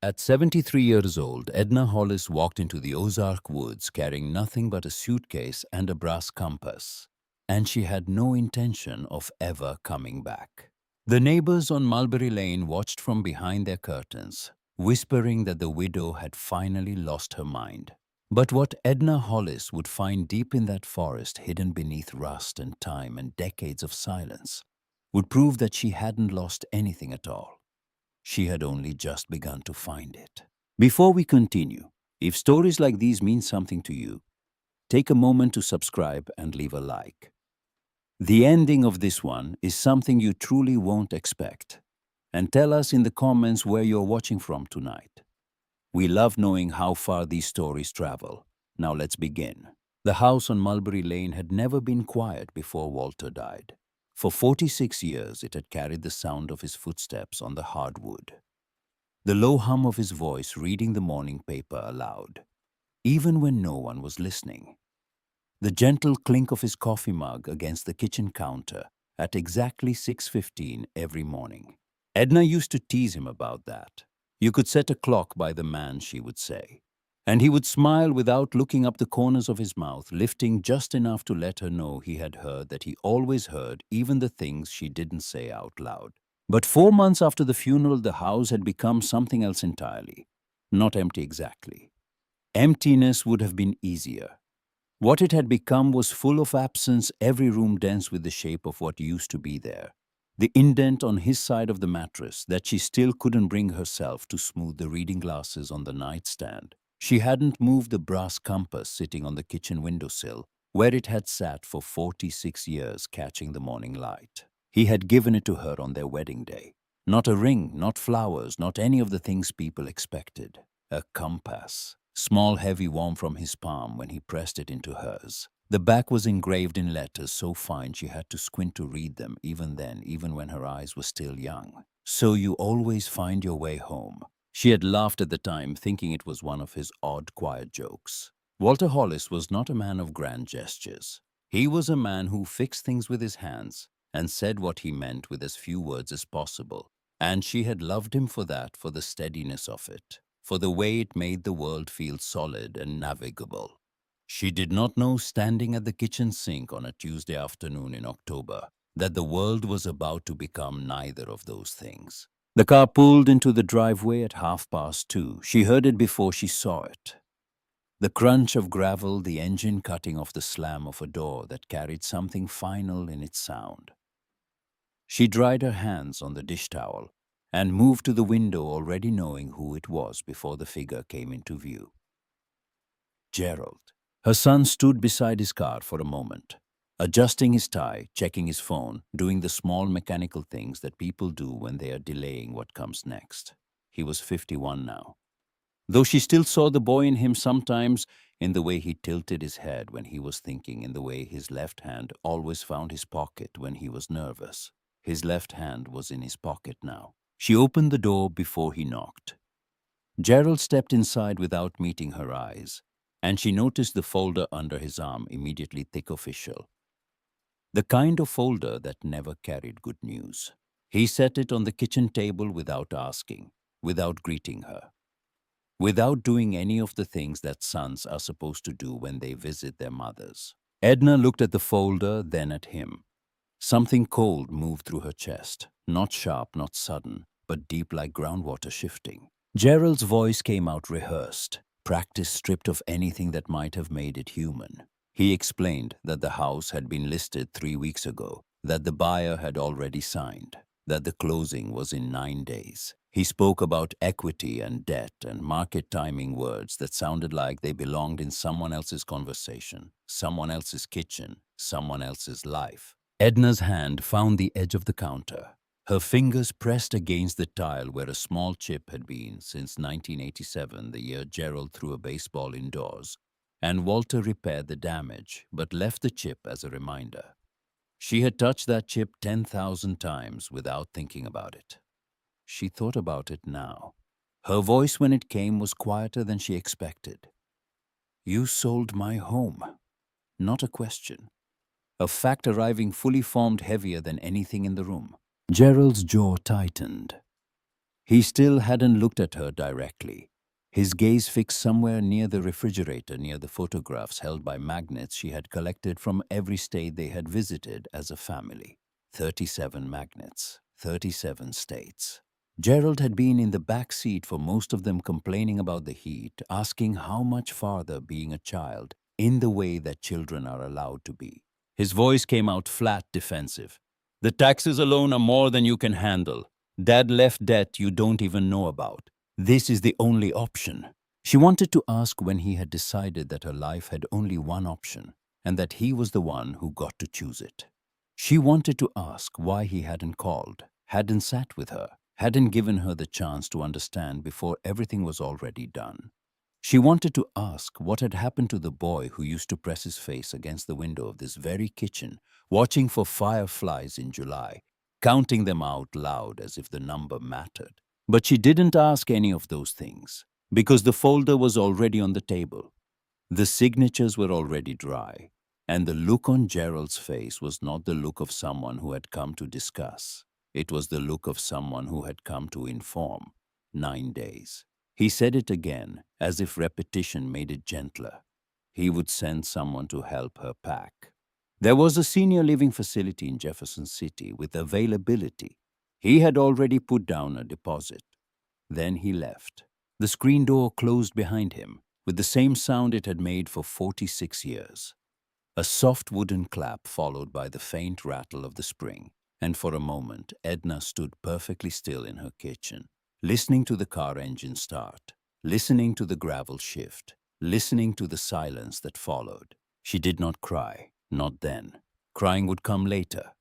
At 73 years old, Edna Hollis walked into the Ozark woods carrying nothing but a suitcase and a brass compass, and she had no intention of ever coming back. The neighbors on Mulberry Lane watched from behind their curtains, whispering that the widow had finally lost her mind. But what Edna Hollis would find deep in that forest, hidden beneath rust and time and decades of silence, would prove that she hadn't lost anything at all. She had only just begun to find it. Before we continue, if stories like these mean something to you, take a moment to subscribe and leave a like. The ending of this one is something you truly won't expect. And tell us in the comments where you're watching from tonight. We love knowing how far these stories travel. Now let's begin. The house on Mulberry Lane had never been quiet before Walter died. For 46 years, it had carried the sound of his footsteps on the hardwood, the low hum of his voice reading the morning paper aloud, even when no one was listening, the gentle clink of his coffee mug against the kitchen counter at exactly 6:15 every morning. Edna used to tease him about that. You could set a clock by the man, she would say. And he would smile without looking up the corners of his mouth, lifting just enough to let her know he had heard that he always heard even the things she didn't say out loud. But 4 months after the funeral, the house had become something else entirely. Not empty exactly. Emptiness would have been easier. What it had become was full of absence, every room dense with the shape of what used to be there. The indent on his side of the mattress that she still couldn't bring herself to smooth the reading glasses on the nightstand. She hadn't moved the brass compass sitting on the kitchen windowsill, where it had sat for 46 years catching the morning light. He had given it to her on their wedding day. Not a ring, not flowers, not any of the things people expected. A compass. Small, heavy, warm from his palm when he pressed it into hers. The back was engraved in letters so fine she had to squint to read them even then, even when her eyes were still young. "So you always find your way home." She had laughed at the time, thinking it was one of his odd, quiet jokes. Walter Hollis was not a man of grand gestures. He was a man who fixed things with his hands and said what he meant with as few words as possible. And she had loved him for that, for the steadiness of it, for the way it made the world feel solid and navigable. She did not know, standing at the kitchen sink on a Tuesday afternoon in October, that the world was about to become neither of those things. The car pulled into the driveway at 2:30. She heard it before she saw it. The crunch of gravel, the engine cutting off the slam of a door that carried something final in its sound. She dried her hands on the dish towel and moved to the window, already knowing who it was before the figure came into view. Gerald. Her son stood beside his car for a moment, adjusting his tie, checking his phone, doing the small mechanical things that people do when they are delaying what comes next. He was 51 now. Though she still saw the boy in him sometimes, in the way he tilted his head when he was thinking, in the way his left hand always found his pocket when he was nervous. His left hand was in his pocket now. She opened the door before he knocked. Gerald stepped inside without meeting her eyes, and she noticed the folder under his arm, immediately thick official. The kind of folder that never carried good news. He set it on the kitchen table without asking, without greeting her, without doing any of the things that sons are supposed to do when they visit their mothers. Edna looked at the folder, then at him. Something cold moved through her chest, not sharp, not sudden, but deep like groundwater shifting. Gerald's voice came out rehearsed, practice stripped of anything that might have made it human. He explained that the house had been listed 3 weeks ago, that the buyer had already signed, that the closing was in 9 days. He spoke about equity and debt and market timing, words that sounded like they belonged in someone else's conversation, someone else's kitchen, someone else's life. Edna's hand found the edge of the counter. Her fingers pressed against the tile where a small chip had been since 1987, the year Gerald threw a baseball indoors, and Walter repaired the damage but left the chip as a reminder. She had touched that chip 10,000 times without thinking about it. She thought about it now. Her voice, when it came, was quieter than she expected. "You sold my home." Not a question. A fact arriving fully formed, heavier than anything in the room. Gerald's jaw tightened. He still hadn't looked at her directly, his gaze fixed somewhere near the refrigerator near the photographs held by magnets she had collected from every state they had visited as a family. 37 magnets, 37 states. Gerald had been in the back seat for most of them, complaining about the heat, asking how much farther being a child, in the way that children are allowed to be. His voice came out flat, defensive. The taxes alone are more than you can handle. Dad left debt you don't even know about. This is the only option. She wanted to ask when he had decided that her life had only one option, and that he was the one who got to choose it. She wanted to ask why he hadn't called, hadn't sat with her, hadn't given her the chance to understand before everything was already done. She wanted to ask what had happened to the boy who used to press his face against the window of this very kitchen, watching for fireflies in July, counting them out loud as if the number mattered. But she didn't ask any of those things, because the folder was already on the table. The signatures were already dry, and the look on Gerald's face was not the look of someone who had come to discuss. It was the look of someone who had come to inform. 9 days. He said it again, as if repetition made it gentler. He would send someone to help her pack. There was a senior living facility in Jefferson City with availability. He had already put down a deposit. Then he left. The screen door closed behind him, with the same sound it had made for 46 years. A soft wooden clap followed by the faint rattle of the spring, and for a moment Edna stood perfectly still in her kitchen, listening to the car engine start, listening to the gravel shift, listening to the silence that followed. She did not cry, not then. Crying would come later.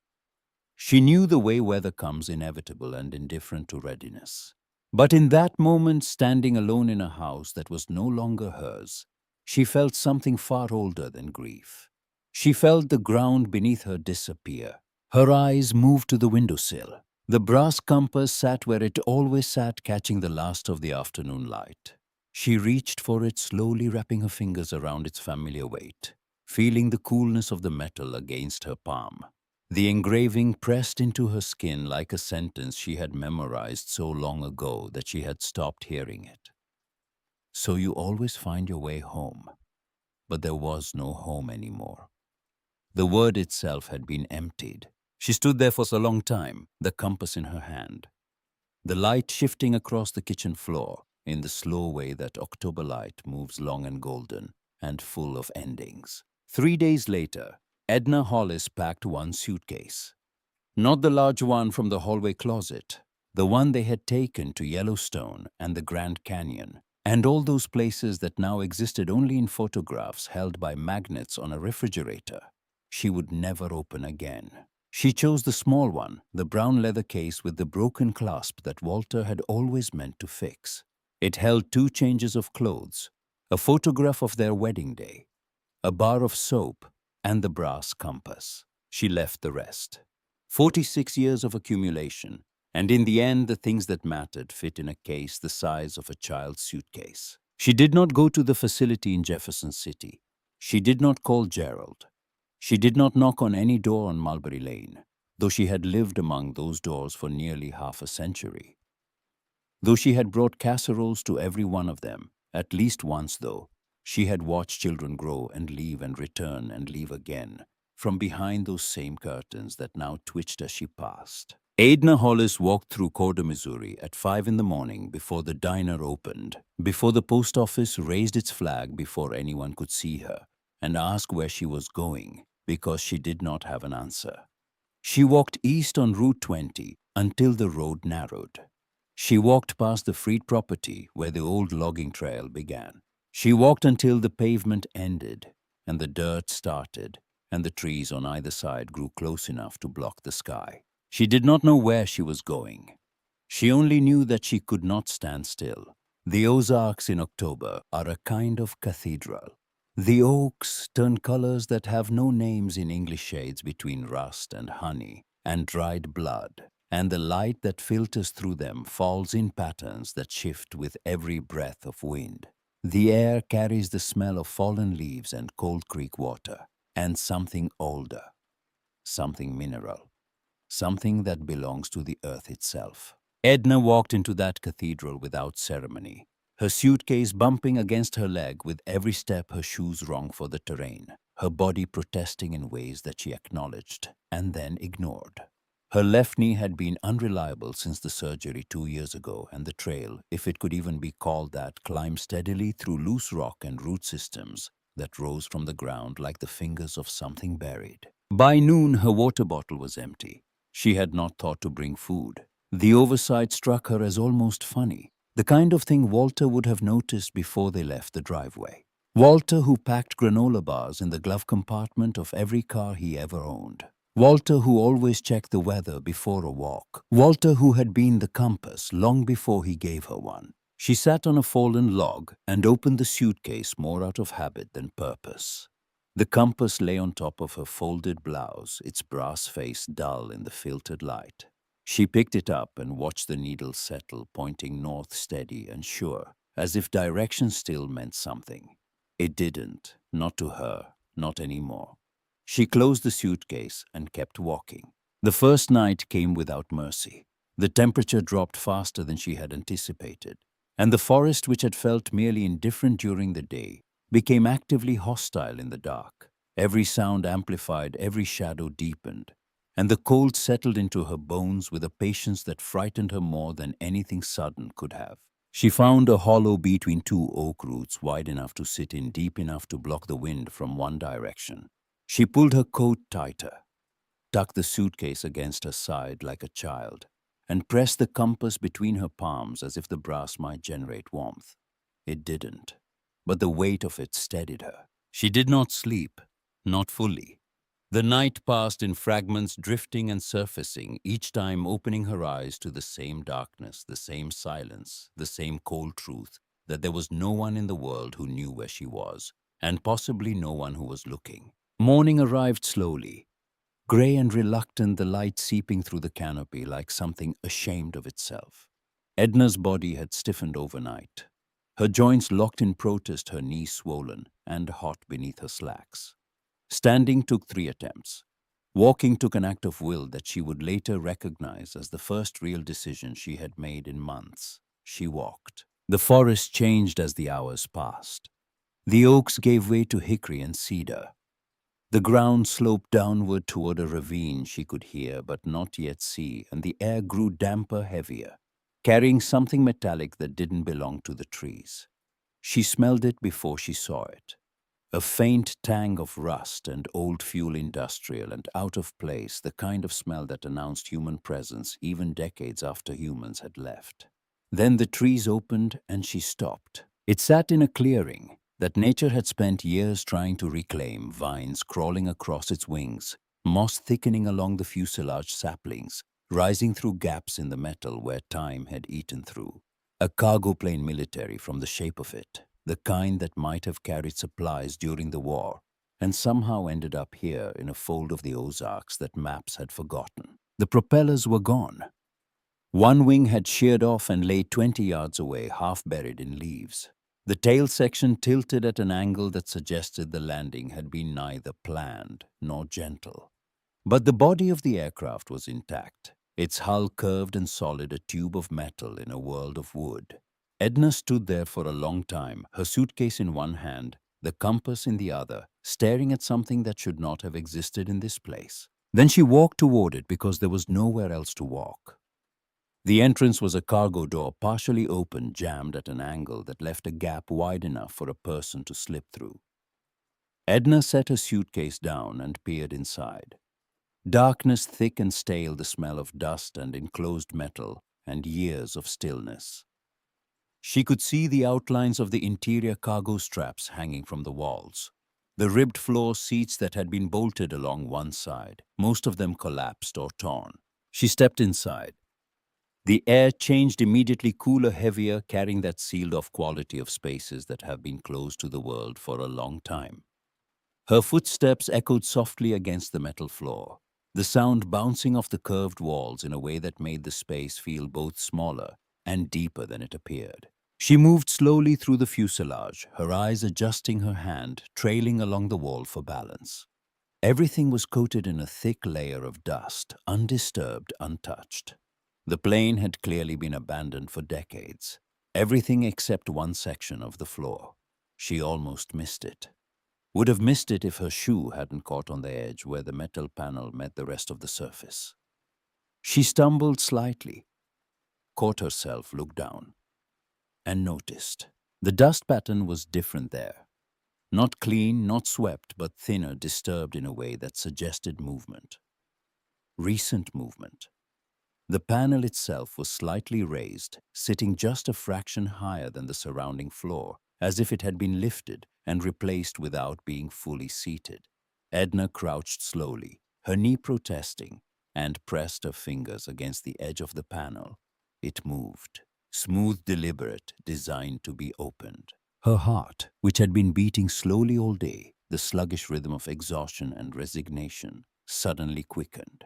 She knew the way weather comes, inevitable and indifferent to readiness. But in that moment, standing alone in a house that was no longer hers, she felt something far older than grief. She felt the ground beneath her disappear. Her eyes moved to the windowsill. The brass compass sat where it always sat, catching the last of the afternoon light. She reached for it, slowly wrapping her fingers around its familiar weight, feeling the coolness of the metal against her palm. The engraving pressed into her skin like a sentence she had memorized so long ago that she had stopped hearing it. So you always find your way home. But there was no home anymore. The word itself had been emptied. She stood there for so long time, the compass in her hand. The light shifting across the kitchen floor in the slow way that October light moves, long and golden and full of endings. 3 days later, Edna Hollis packed one suitcase. Not the large one from the hallway closet, the one they had taken to Yellowstone and the Grand Canyon, and all those places that now existed only in photographs held by magnets on a refrigerator. She would never open again. She chose the small one, the brown leather case with the broken clasp that Walter had always meant to fix. It held 2 changes of clothes, a photograph of their wedding day, a bar of soap, and the brass compass. She left the rest. 46 years of accumulation, and in the end the things that mattered fit in a case the size of a child's suitcase. She did not go to the facility in Jefferson City. She did not call Gerald. She did not knock on any door on Mulberry Lane, though she had lived among those doors for nearly half a century. Though she had brought casseroles to every one of them, at least once though, she had watched children grow and leave and return and leave again, from behind those same curtains that now twitched as she passed. Edna Hollis walked through Corder, Missouri at 5 in the morning before the diner opened, before the post office raised its flag, before anyone could see her, and ask where she was going, because she did not have an answer. She walked east on Route 20 until the road narrowed. She walked past the freed property where the old logging trail began. She walked until the pavement ended, and the dirt started, and the trees on either side grew close enough to block the sky. She did not know where she was going. She only knew that she could not stand still. The Ozarks in October are a kind of cathedral. The oaks turn colors that have no names in English shades between rust and honey and dried blood, and the light that filters through them falls in patterns that shift with every breath of wind. The air carries the smell of fallen leaves and Cold Creek water, and something older, something mineral, something that belongs to the earth itself. Edna walked into that cathedral without ceremony, her suitcase bumping against her leg with every step her shoes wrong for the terrain, her body protesting in ways that she acknowledged and then ignored. Her left knee had been unreliable since the surgery 2 years ago, and the trail, if it could even be called that, climbed steadily through loose rock and root systems that rose from the ground like the fingers of something buried. By noon, her water bottle was empty. She had not thought to bring food. The oversight struck her as almost funny, the kind of thing Walter would have noticed before they left the driveway. Walter, who packed granola bars in the glove compartment of every car he ever owned. Walter, who always checked the weather before a walk. Walter, who had been the compass long before he gave her one. She sat on a fallen log and opened the suitcase more out of habit than purpose. The compass lay on top of her folded blouse, its brass face dull in the filtered light. She picked it up and watched the needle settle, pointing north steady and sure, as if direction still meant something. It didn't, not to her, not anymore. She closed the suitcase and kept walking. The first night came without mercy. The temperature dropped faster than she had anticipated, and the forest, which had felt merely indifferent during the day, became actively hostile in the dark. Every sound amplified, every shadow deepened, and the cold settled into her bones with a patience that frightened her more than anything sudden could have. She found a hollow between two oak roots wide enough to sit in, deep enough to block the wind from one direction. She pulled her coat tighter, tucked the suitcase against her side like a child, and pressed the compass between her palms as if the brass might generate warmth. It didn't, but the weight of it steadied her. She did not sleep, not fully. The night passed in fragments, drifting and surfacing, each time opening her eyes to the same darkness, the same silence, the same cold truth that there was no one in the world who knew where she was, and possibly no one who was looking. Morning arrived slowly, gray and reluctant, the light seeping through the canopy like something ashamed of itself. Edna's body had stiffened overnight, her joints locked in protest, her knees swollen and hot beneath her slacks. Standing took 3 attempts. Walking took an act of will that she would later recognize as the first real decision she had made in months. She walked. The forest changed as the hours passed. The oaks gave way to hickory and cedar. The ground sloped downward toward a ravine she could hear but not yet see, and the air grew damper, heavier, carrying something metallic that didn't belong to the trees. She smelled it before she saw it. A faint tang of rust and old fuel, industrial and out of place, the kind of smell that announced human presence even decades after humans had left. Then the trees opened and she stopped. It sat in a clearing that nature had spent years trying to reclaim, vines crawling across its wings, moss thickening along the fuselage saplings, rising through gaps in the metal where time had eaten through. A cargo plane, military from the shape of it, the kind that might have carried supplies during the war, and somehow ended up here in a fold of the Ozarks that maps had forgotten. The propellers were gone. One wing had sheared off and lay 20 yards away, half buried in leaves. The tail section tilted at an angle that suggested the landing had been neither planned nor gentle. But the body of the aircraft was intact, its hull curved and solid, a tube of metal in a world of wood. Edna stood there for a long time, her suitcase in one hand, the compass in the other, staring at something that should not have existed in this place. Then she walked toward it because there was nowhere else to walk. The entrance was a cargo door, partially open, jammed at an angle that left a gap wide enough for a person to slip through. Edna set her suitcase down and peered inside. Darkness, thick and stale, the smell of dust and enclosed metal, and years of stillness. She could see the outlines of the interior cargo straps hanging from the walls. The ribbed floor seats that had been bolted along one side, most of them collapsed or torn. She stepped inside. The air changed immediately, cooler, heavier, carrying that sealed-off quality of spaces that have been closed to the world for a long time. Her footsteps echoed softly against the metal floor, the sound bouncing off the curved walls in a way that made the space feel both smaller and deeper than it appeared. She moved slowly through the fuselage, her eyes adjusting her hand, trailing along the wall for balance. Everything was coated in a thick layer of dust, undisturbed, untouched. The plane had clearly been abandoned for decades. Everything except one section of the floor. She almost missed it. Would have missed it if her shoe hadn't caught on the edge where the metal panel met the rest of the surface. She stumbled slightly, caught herself, looked down, and noticed. The dust pattern was different there. Not clean, not swept, but thinner, disturbed in a way that suggested movement. Recent movement. The panel itself was slightly raised, sitting just a fraction higher than the surrounding floor, as if it had been lifted and replaced without being fully seated. Edna crouched slowly, her knee protesting, and pressed her fingers against the edge of the panel. It moved, smooth, deliberate, designed to be opened. Her heart, which had been beating slowly all day, the sluggish rhythm of exhaustion and resignation, suddenly quickened.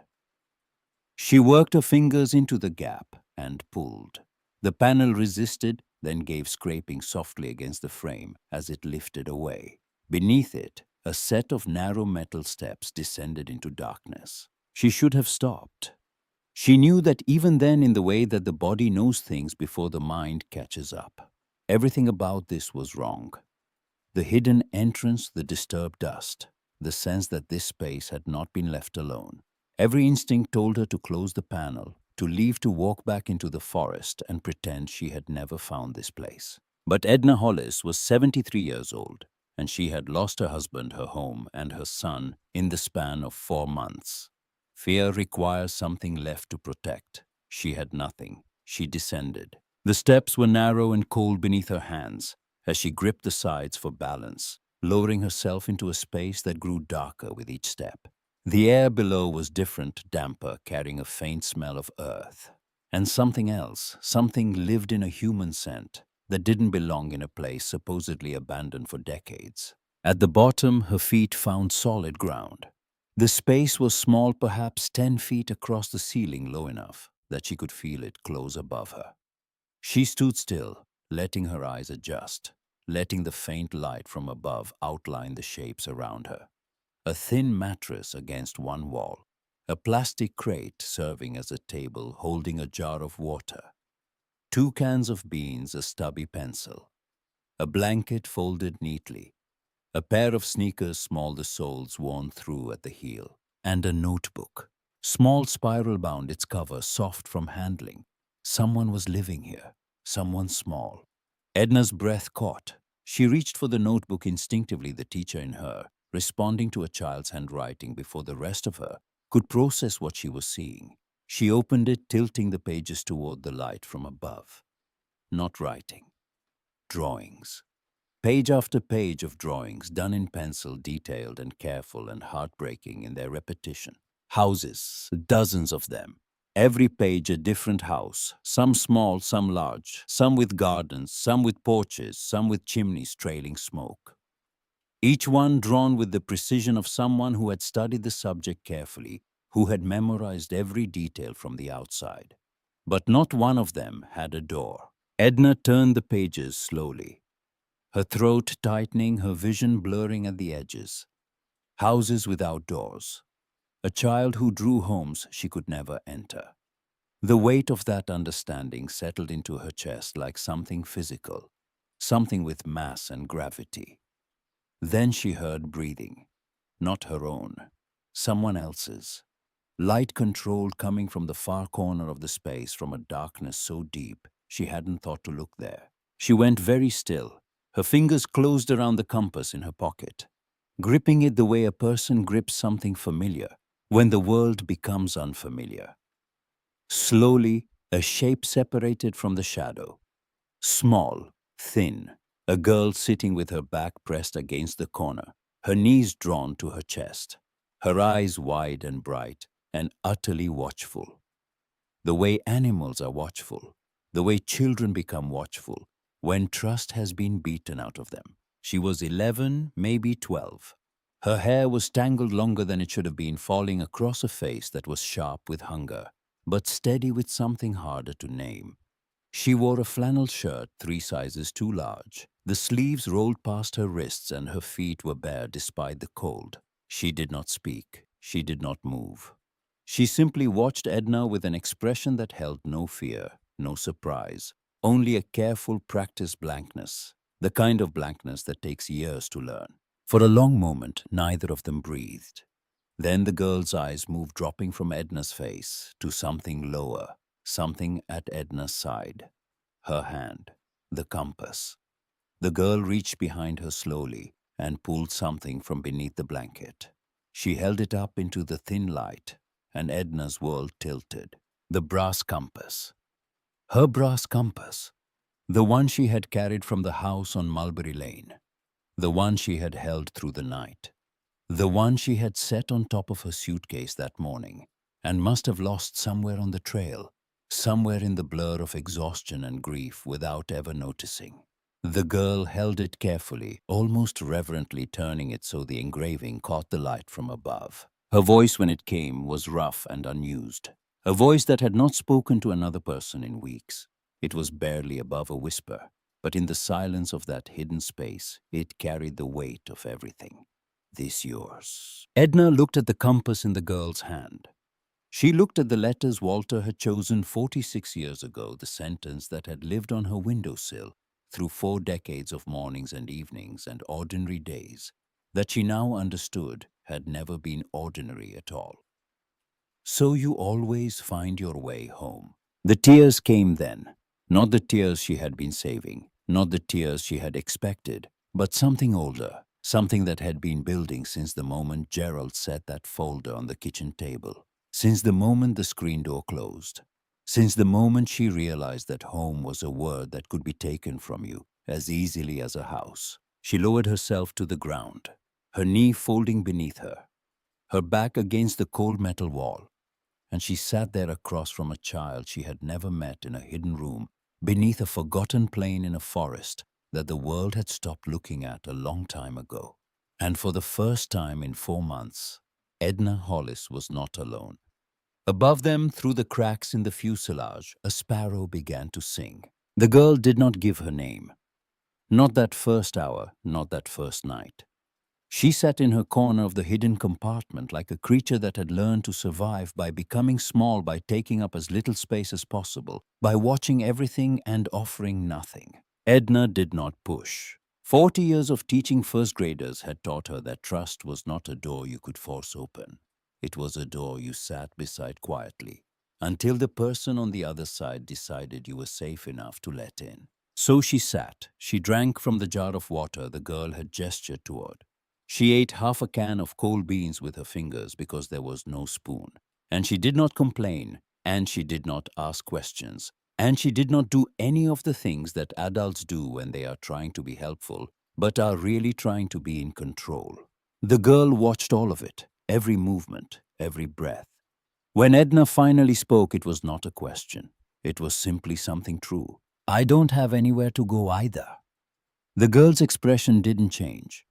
She worked her fingers into the gap and pulled. The panel resisted, then gave, scraping softly against the frame as it lifted away. Beneath it, a set of narrow metal steps descended into darkness. She should have stopped. She knew that even then, in the way that the body knows things before the mind catches up. Everything about this was wrong. The hidden entrance, the disturbed dust, the sense that this space had not been left alone. Every instinct told her to close the panel, to leave, to walk back into the forest and pretend she had never found this place. But Edna Hollis was 73 years old, and she had lost her husband, her home, and her son in the span of 4 months. Fear requires something left to protect. She had nothing. She descended. The steps were narrow and cold beneath her hands as she gripped the sides for balance, lowering herself into a space that grew darker with each step. The air below was different, damper, carrying a faint smell of earth. And something else, something lived in a human scent that didn't belong in a place supposedly abandoned for decades. At the bottom, her feet found solid ground. The space was small, perhaps 10 feet across the ceiling, low enough that she could feel it close above her. She stood still, letting her eyes adjust, letting the faint light from above outline the shapes around her. A thin mattress against one wall, a plastic crate serving as a table holding a jar of water, 2 cans of beans, a stubby pencil, a blanket folded neatly, a pair of sneakers, small, the soles worn through at the heel, and a notebook, small, spiral-bound, its cover soft from handling. Someone was living here, someone small. Edna's breath caught. She reached for the notebook instinctively, the teacher in her, responding to a child's handwriting before the rest of her could process what she was seeing. She opened it, tilting the pages toward the light from above. Not writing. Drawings. Page after page of drawings, done in pencil, detailed and careful and heartbreaking in their repetition. Houses, dozens of them. Every page a different house, some small, some large, some with gardens, some with porches, some with chimneys trailing smoke. Each one drawn with the precision of someone who had studied the subject carefully, who had memorized every detail from the outside. But not one of them had a door. Edna turned the pages slowly, her throat tightening, her vision blurring at the edges. Houses without doors. A child who drew homes she could never enter. The weight of that understanding settled into her chest like something physical, something with mass and gravity. Then she heard breathing, not her own, someone else's. Light controlled, coming from the far corner of the space, from a darkness so deep she hadn't thought to look there. She went very still, her fingers closed around the compass in her pocket, gripping it the way a person grips something familiar when the world becomes unfamiliar. Slowly, a shape separated from the shadow. Small, thin, a girl sitting with her back pressed against the corner, her knees drawn to her chest, her eyes wide and bright and utterly watchful. The way animals are watchful, the way children become watchful when trust has been beaten out of them. She was 11, maybe 12. Her hair was tangled longer than it should have been, falling across a face that was sharp with hunger, but steady with something harder to name. She wore a flannel shirt 3 sizes too large. The sleeves rolled past her wrists and her feet were bare despite the cold. She did not speak. She did not move. She simply watched Edna with an expression that held no fear, no surprise, only a careful practiced blankness, the kind of blankness that takes years to learn. For a long moment, neither of them breathed. Then the girl's eyes moved, dropping from Edna's face to something lower, something at Edna's side. Her hand, the compass. The girl reached behind her slowly and pulled something from beneath the blanket. She held it up into the thin light, and Edna's world tilted. The brass compass. Her brass compass. The one she had carried from the house on Mulberry Lane. The one she had held through the night. The one she had set on top of her suitcase that morning and must have lost somewhere on the trail, somewhere in the blur of exhaustion and grief without ever noticing. The girl held it carefully, almost reverently turning it so the engraving caught the light from above. Her voice, when it came, was rough and unused. A voice that had not spoken to another person in weeks. It was barely above a whisper, but in the silence of that hidden space, it carried the weight of everything. This yours. Edna looked at the compass in the girl's hand. She looked at the letters Walter had chosen 46 years ago, the sentence that had lived on her windowsill through 4 decades of mornings and evenings and ordinary days, that she now understood had never been ordinary at all. So you always find your way home. The tears came then, not the tears she had been saving, not the tears she had expected, but something older, something that had been building since the moment Gerald set that folder on the kitchen table, since the moment the screen door closed, since the moment she realized that home was a word that could be taken from you as easily as a house. She lowered herself to the ground, her knee folding beneath her, her back against the cold metal wall, and she sat there across from a child she had never met in a hidden room beneath a forgotten plane in a forest that the world had stopped looking at a long time ago. And for the first time in 4 months, Edna Hollis was not alone. Above them, through the cracks in the fuselage, a sparrow began to sing. The girl did not give her name. Not that first hour, not that first night. She sat in her corner of the hidden compartment like a creature that had learned to survive by becoming small, by taking up as little space as possible, by watching everything and offering nothing. Edna did not push. 40 years of teaching first graders had taught her that trust was not a door you could force open. It was a door you sat beside quietly, until the person on the other side decided you were safe enough to let in. So she sat. She drank from the jar of water the girl had gestured toward. She ate half a can of cold beans with her fingers because there was no spoon. And she did not complain, and she did not ask questions, and she did not do any of the things that adults do when they are trying to be helpful, but are really trying to be in control. The girl watched all of it, every movement, every breath. When Edna finally spoke, it was not a question. It was simply something true. I don't have anywhere to go either. The girl's expression didn't change.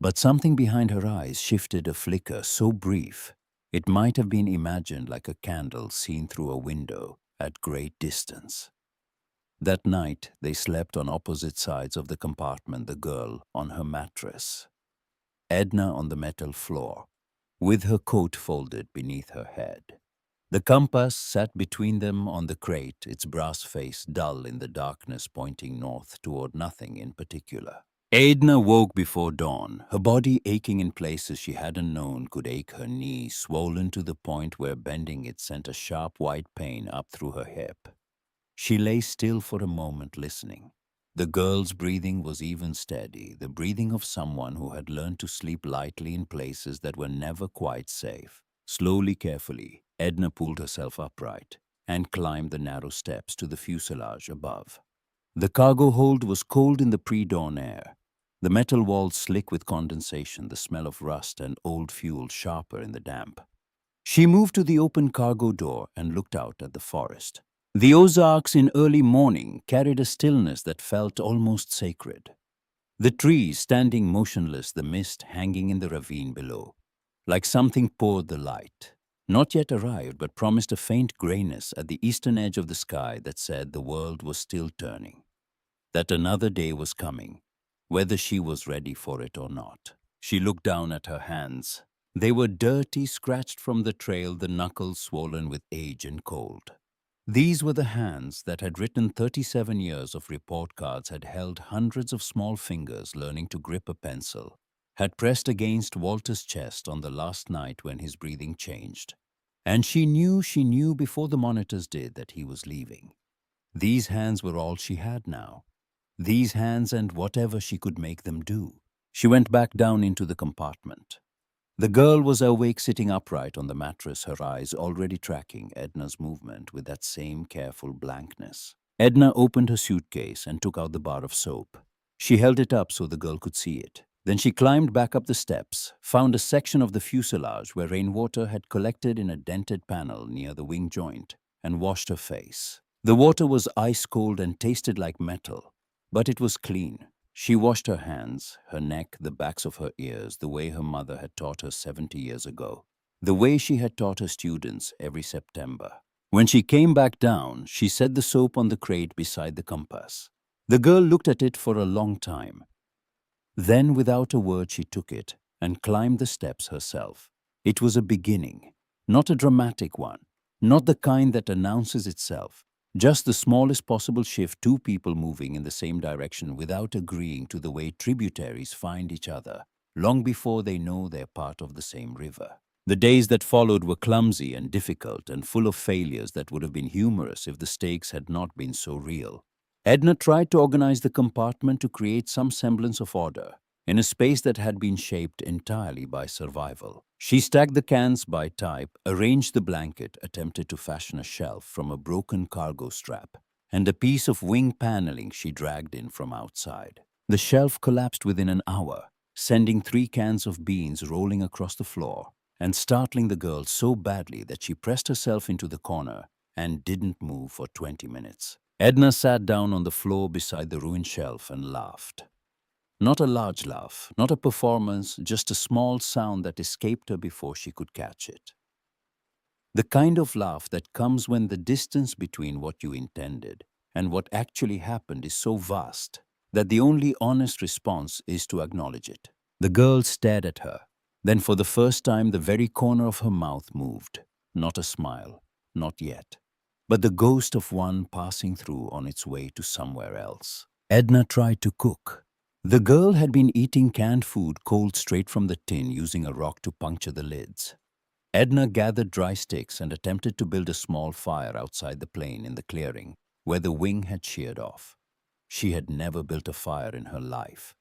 But something behind her eyes shifted, a flicker so brief, it might have been imagined like a candle seen through a window at great distance. That night, they slept on opposite sides of the compartment, the girl on her mattress, Edna on the metal floor, with her coat folded beneath her head. The compass sat between them on the crate, its brass face dull in the darkness, pointing north toward nothing in particular. Edna woke before dawn, her body aching in places she hadn't known could ache, her knee swollen to the point where bending it sent a sharp white pain up through her hip. She lay still for a moment, listening. The girl's breathing was even steady, the breathing of someone who had learned to sleep lightly in places that were never quite safe. Slowly, carefully, Edna pulled herself upright and climbed the narrow steps to the fuselage above. The cargo hold was cold in the pre-dawn air. The metal walls slick with condensation, the smell of rust and old fuel sharper in the damp. She moved to the open cargo door and looked out at the forest. The Ozarks in early morning carried a stillness that felt almost sacred. The trees standing motionless, the mist hanging in the ravine below. Like something poured the light. Not yet arrived, but promised a faint grayness at the eastern edge of the sky that said the world was still turning. That another day was coming, whether she was ready for it or not. She looked down at her hands. They were dirty, scratched from the trail, the knuckles swollen with age and cold. These were the hands that had written 37 years of report cards, had held hundreds of small fingers learning to grip a pencil, had pressed against Walter's chest on the last night when his breathing changed. And she knew before the monitors did that he was leaving. These hands were all she had now. These hands and whatever she could make them do. She went back down into the compartment. The girl was awake, sitting upright on the mattress, her eyes already tracking Edna's movement with that same careful blankness. Edna opened her suitcase and took out the bar of soap. She held it up so the girl could see it. Then she climbed back up the steps, found a section of the fuselage where rainwater had collected in a dented panel near the wing joint, and washed her face. The water was ice cold and tasted like metal, but it was clean. She washed her hands, her neck, the backs of her ears, the way her mother had taught her 70 years ago, the way she had taught her students every September. When she came back down, she set the soap on the crate beside the compass. The girl looked at it for a long time. Then, without a word, she took it and climbed the steps herself. It was a beginning, not a dramatic one, not the kind that announces itself. Just the smallest possible shift, two people moving in the same direction without agreeing to the way tributaries find each other, long before they know they're part of the same river. The days that followed were clumsy and difficult and full of failures that would have been humorous if the stakes had not been so real. Edna tried to organize the compartment to create some semblance of order in a space that had been shaped entirely by survival. She stacked the cans by type, arranged the blanket, attempted to fashion a shelf from a broken cargo strap, and a piece of wing paneling she dragged in from outside. The shelf collapsed within an hour, sending 3 cans of beans rolling across the floor and startling the girl so badly that she pressed herself into the corner and didn't move for 20 minutes. Edna sat down on the floor beside the ruined shelf and laughed. Not a large laugh, not a performance, just a small sound that escaped her before she could catch it. The kind of laugh that comes when the distance between what you intended and what actually happened is so vast that the only honest response is to acknowledge it. The girl stared at her. Then for the first time, the very corner of her mouth moved. Not a smile, not yet, but the ghost of one passing through on its way to somewhere else. Edna tried to cook. The girl had been eating canned food cold straight from the tin, using a rock to puncture the lids. Edna gathered dry sticks and attempted to build a small fire outside the plane in the clearing where the wing had sheared off. She had never built a fire in her life.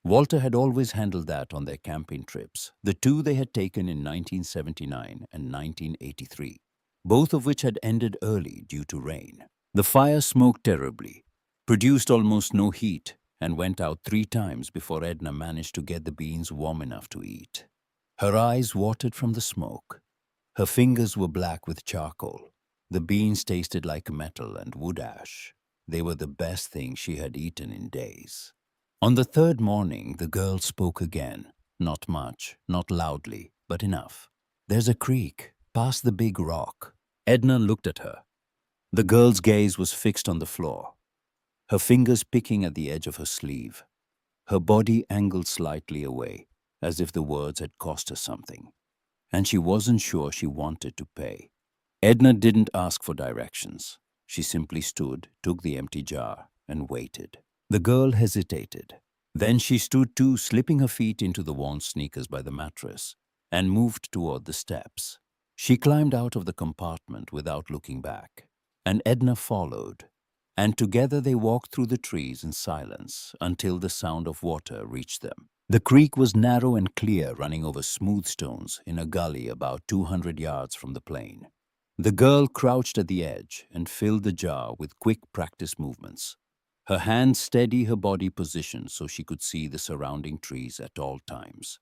Walter had always handled that on their camping trips, the 2 they had taken in 1979 and 1983, both of which had ended early due to rain. The fire smoked terribly, produced almost no heat, and went out 3 times before Edna managed to get the beans warm enough to eat. Her eyes watered from the smoke. Her fingers were black with charcoal. The beans tasted like metal and wood ash. They were the best thing she had eaten in days. On the 3rd morning, the girl spoke again. Not much, not loudly, but enough. "There's a creek, past the big rock." Edna looked at her. The girl's gaze was fixed on the floor, her fingers picking at the edge of her sleeve. Her body angled slightly away, as if the words had cost her something, and she wasn't sure she wanted to pay. Edna didn't ask for directions. She simply stood, took the empty jar, and waited. The girl hesitated. Then she stood too, slipping her feet into the worn sneakers by the mattress, and moved toward the steps. She climbed out of the compartment without looking back, and Edna followed. And together they walked through the trees in silence until the sound of water reached them. The creek was narrow and clear, running over smooth stones in a gully about 200 yards from the plane. The girl crouched at the edge and filled the jar with quick practice movements. Her hands steady, her body positioned so she could see the surrounding trees at all times.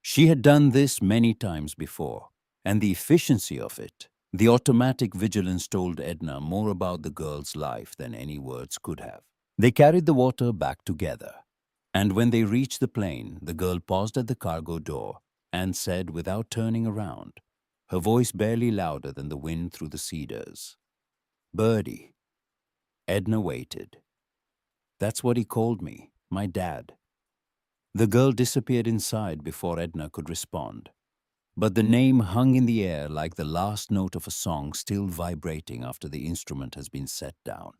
She had done this many times before, and the efficiency of it, the automatic vigilance, told Edna more about the girl's life than any words could have. They carried the water back together, and when they reached the plane, the girl paused at the cargo door and said without turning around, her voice barely louder than the wind through the cedars, "Birdie." Edna waited. "That's what he called me, my dad." The girl disappeared inside before Edna could respond. but the name hung in the air like the last note of a song still vibrating after the instrument has been set down.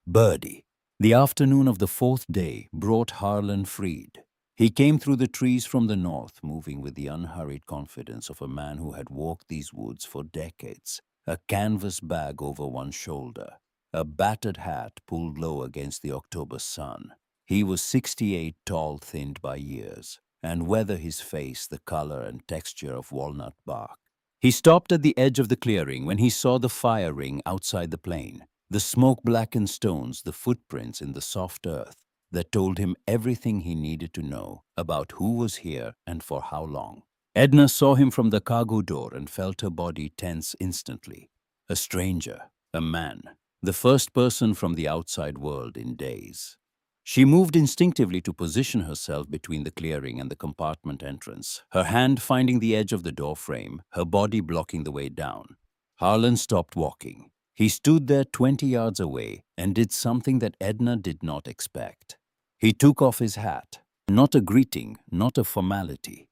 Birdie. The afternoon of the fourth day brought Harlan Freed. He came through the trees from the north, moving with the unhurried confidence of a man who had walked these woods for decades, a canvas bag over one shoulder, a battered hat pulled low against the October sun. He was 68, tall, thinned by years, and whether his face the color and texture of walnut bark. He stopped at the edge of the clearing when he saw the fire ring outside the plain, the smoke-blackened stones, the footprints in the soft earth that told him everything he needed to know about who was here and for how long. Edna saw him from the cargo door and felt her body tense instantly. A stranger, a man, the first person from the outside world in days. She moved instinctively to position herself between the clearing and the compartment entrance, her hand finding the edge of the door frame, her body blocking the way down. Harlan stopped walking. He stood there 20 yards away and did something that Edna did not expect. He took off his hat. Not a greeting, not a formality.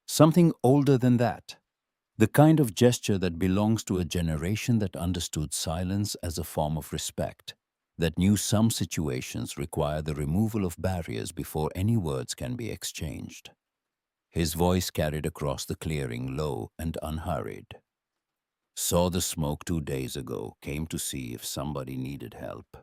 Something older than that. The kind of gesture that belongs to a generation that understood silence as a form of respect, that knew some situations require the removal of barriers before any words can be exchanged. His voice carried across the clearing, low and unhurried. Saw the smoke 2 days ago, came to see if somebody needed help.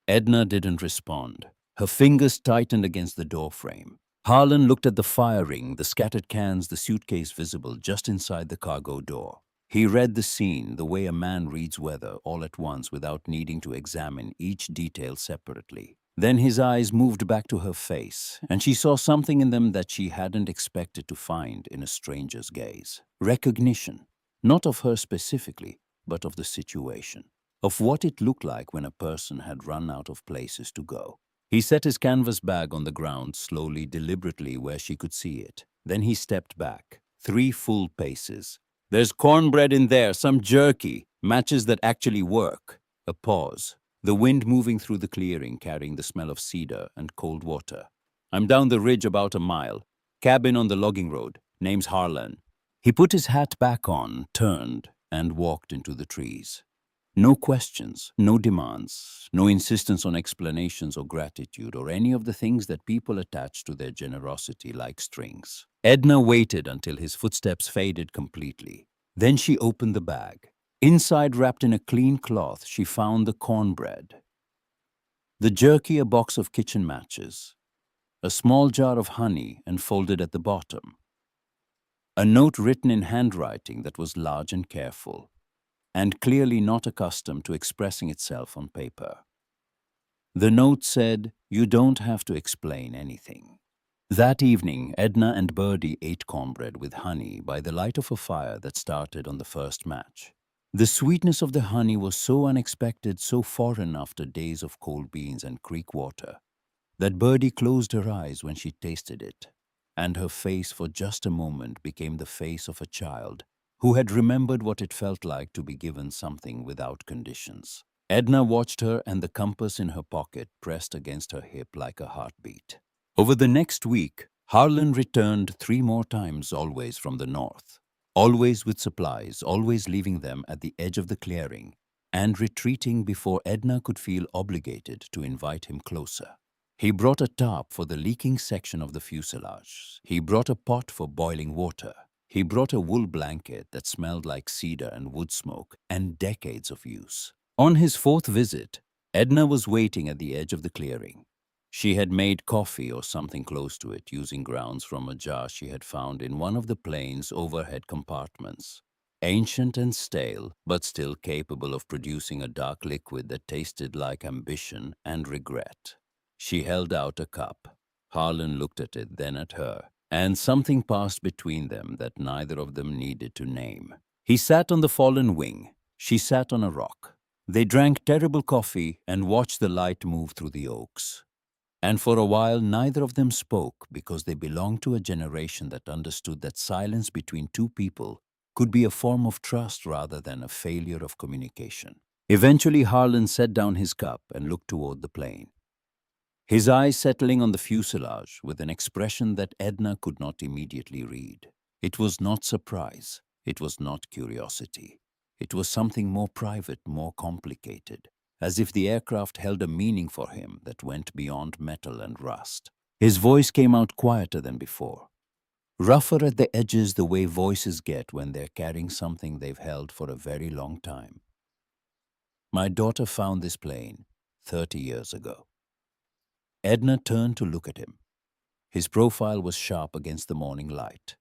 Edna didn't respond. Her fingers tightened against the doorframe. Harlan looked at the fire ring, the scattered cans, the suitcase visible just inside the cargo door. He read the scene the way a man reads weather all at once without needing to examine each detail separately. Then his eyes moved back to her face, and she saw something in them that she hadn't expected to find in a stranger's gaze. Recognition. Not of her specifically, but of the situation, of what it looked like when a person had run out of places to go. He set his canvas bag on the ground slowly, deliberately where she could see it. Then he stepped back, 3 full paces. There's cornbread in there, some jerky, matches that actually work. A pause, the wind moving through the clearing carrying the smell of cedar and cold water. I'm down the ridge about a mile. Cabin on the logging road. Name's Harlan. He put his hat back on, turned, and walked into the trees. No questions, no demands, no insistence on explanations or gratitude or any of the things that people attach to their generosity like strings. Edna waited until his footsteps faded completely. Then she opened the bag. Inside, wrapped in a clean cloth, she found the cornbread, the jerky, a box of kitchen matches, a small jar of honey and folded at the bottom. A note written in handwriting that was large and careful, and clearly not accustomed to expressing itself on paper. The note said, "You don't have to explain anything." That evening, Edna and Birdie ate cornbread with honey by the light of a fire that started on the first match. The sweetness of the honey was so unexpected, so foreign after days of cold beans and creek water, that Birdie closed her eyes when she tasted it, and her face for just a moment became the face of a child who had remembered what it felt like to be given something without conditions. Edna watched her, and the compass in her pocket pressed against her hip like a heartbeat. Over the next week, Harlan returned 3 more times, always from the north, always with supplies, always leaving them at the edge of the clearing, and retreating before Edna could feel obligated to invite him closer. He brought a tarp for the leaking section of the fuselage. He brought a pot for boiling water. He brought a wool blanket that smelled like cedar and wood smoke and decades of use. On his 4th visit, Edna was waiting at the edge of the clearing. She had made coffee or something close to it using grounds from a jar she had found in one of the plane's overhead compartments. Ancient and stale, but still capable of producing a dark liquid that tasted like ambition and regret. She held out a cup. Harlan looked at it, then at her, and something passed between them that neither of them needed to name. He sat on the fallen wing. She sat on a rock. They drank terrible coffee and watched the light move through the oaks. And for a while, neither of them spoke because they belonged to a generation that understood that silence between 2 people could be a form of trust rather than a failure of communication. Eventually, Harlan set down his cup and looked toward the plane, his eyes settling on the fuselage with an expression that Edna could not immediately read. It was not surprise. It was not curiosity. It was something more private, more complicated, as if the aircraft held a meaning for him that went beyond metal and rust. His voice came out quieter than before, rougher at the edges the way voices get when they're carrying something they've held for a very long time. My daughter found this plane 30 years ago. Edna turned to look at him. His profile was sharp against the morning light.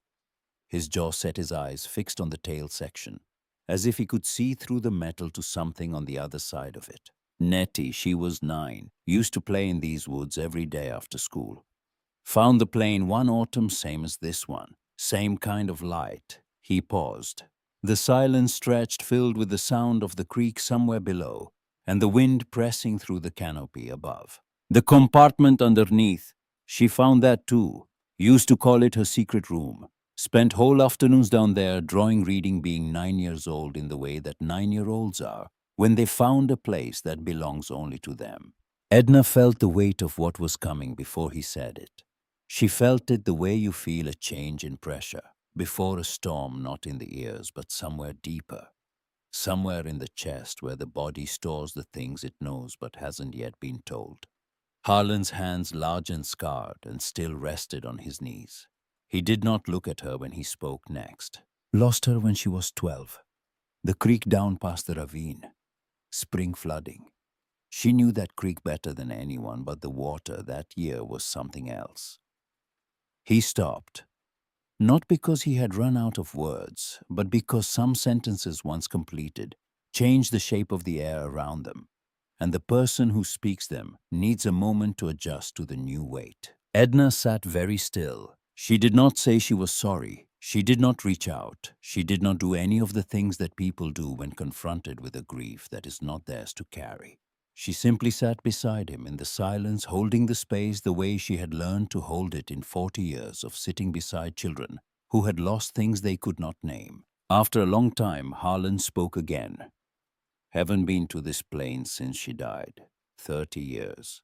His jaw set, his eyes fixed on the tail section, as if he could see through the metal to something on the other side of it. Nettie, she was 9, used to play in these woods every day after school. Found the plane one autumn same as this one, same kind of light. He paused. The silence stretched, filled with the sound of the creek somewhere below, and the wind pressing through the canopy above. The compartment underneath, she found that too. Used to call it her secret room. Spent whole afternoons down there drawing, reading, being 9 years old in the way that 9-year-olds are when they found a place that belongs only to them. Edna felt the weight of what was coming before he said it. She felt it the way you feel a change in pressure, before a storm, not in the ears but somewhere deeper, somewhere in the chest where the body stores the things it knows but hasn't yet been told. Harlan's hands, large and scarred, and still rested on his knees. He did not look at her when he spoke next. Lost her when she was 12. The creek down past the ravine. Spring flooding. She knew that creek better than anyone, but the water that year was something else. He stopped. Not because he had run out of words, but because some sentences once completed change the shape of the air around them, and the person who speaks them needs a moment to adjust to the new weight. Edna sat very still. She did not say she was sorry. She did not reach out. She did not do any of the things that people do when confronted with a grief that is not theirs to carry. She simply sat beside him in the silence, holding the space the way she had learned to hold it in 40 years of sitting beside children who had lost things they could not name. After a long time, Harlan spoke again. Haven't been to this plane since she died. 30 years.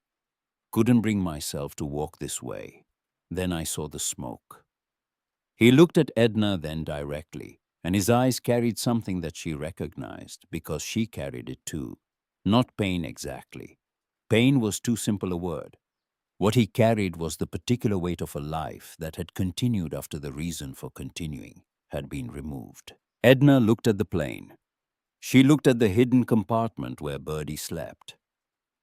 Couldn't bring myself to walk this way. Then I saw the smoke. He looked at Edna then directly, and his eyes carried something that she recognized because she carried it too. Not pain exactly. Pain was too simple a word. What he carried was the particular weight of a life that had continued after the reason for continuing had been removed. Edna looked at the plane. She looked at the hidden compartment where Birdie slept.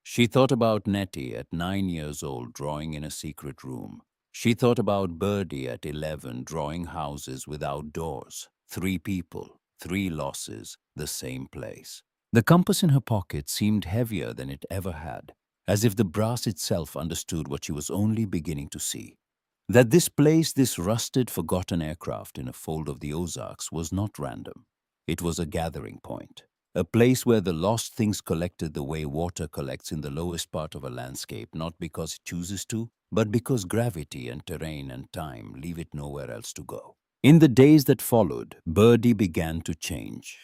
She thought about Nettie at 9 years old drawing in a secret room. She thought about Birdie at 11 drawing houses without doors. 3 people, 3 losses, the same place. The compass in her pocket seemed heavier than it ever had, as if the brass itself understood what she was only beginning to see. That this place, this rusted, forgotten aircraft in a fold of the Ozarks, was not random. It was a gathering point. A place where the lost things collected the way water collects in the lowest part of a landscape, not because it chooses to, but because gravity and terrain and time leave it nowhere else to go. In the days that followed, Birdie began to change.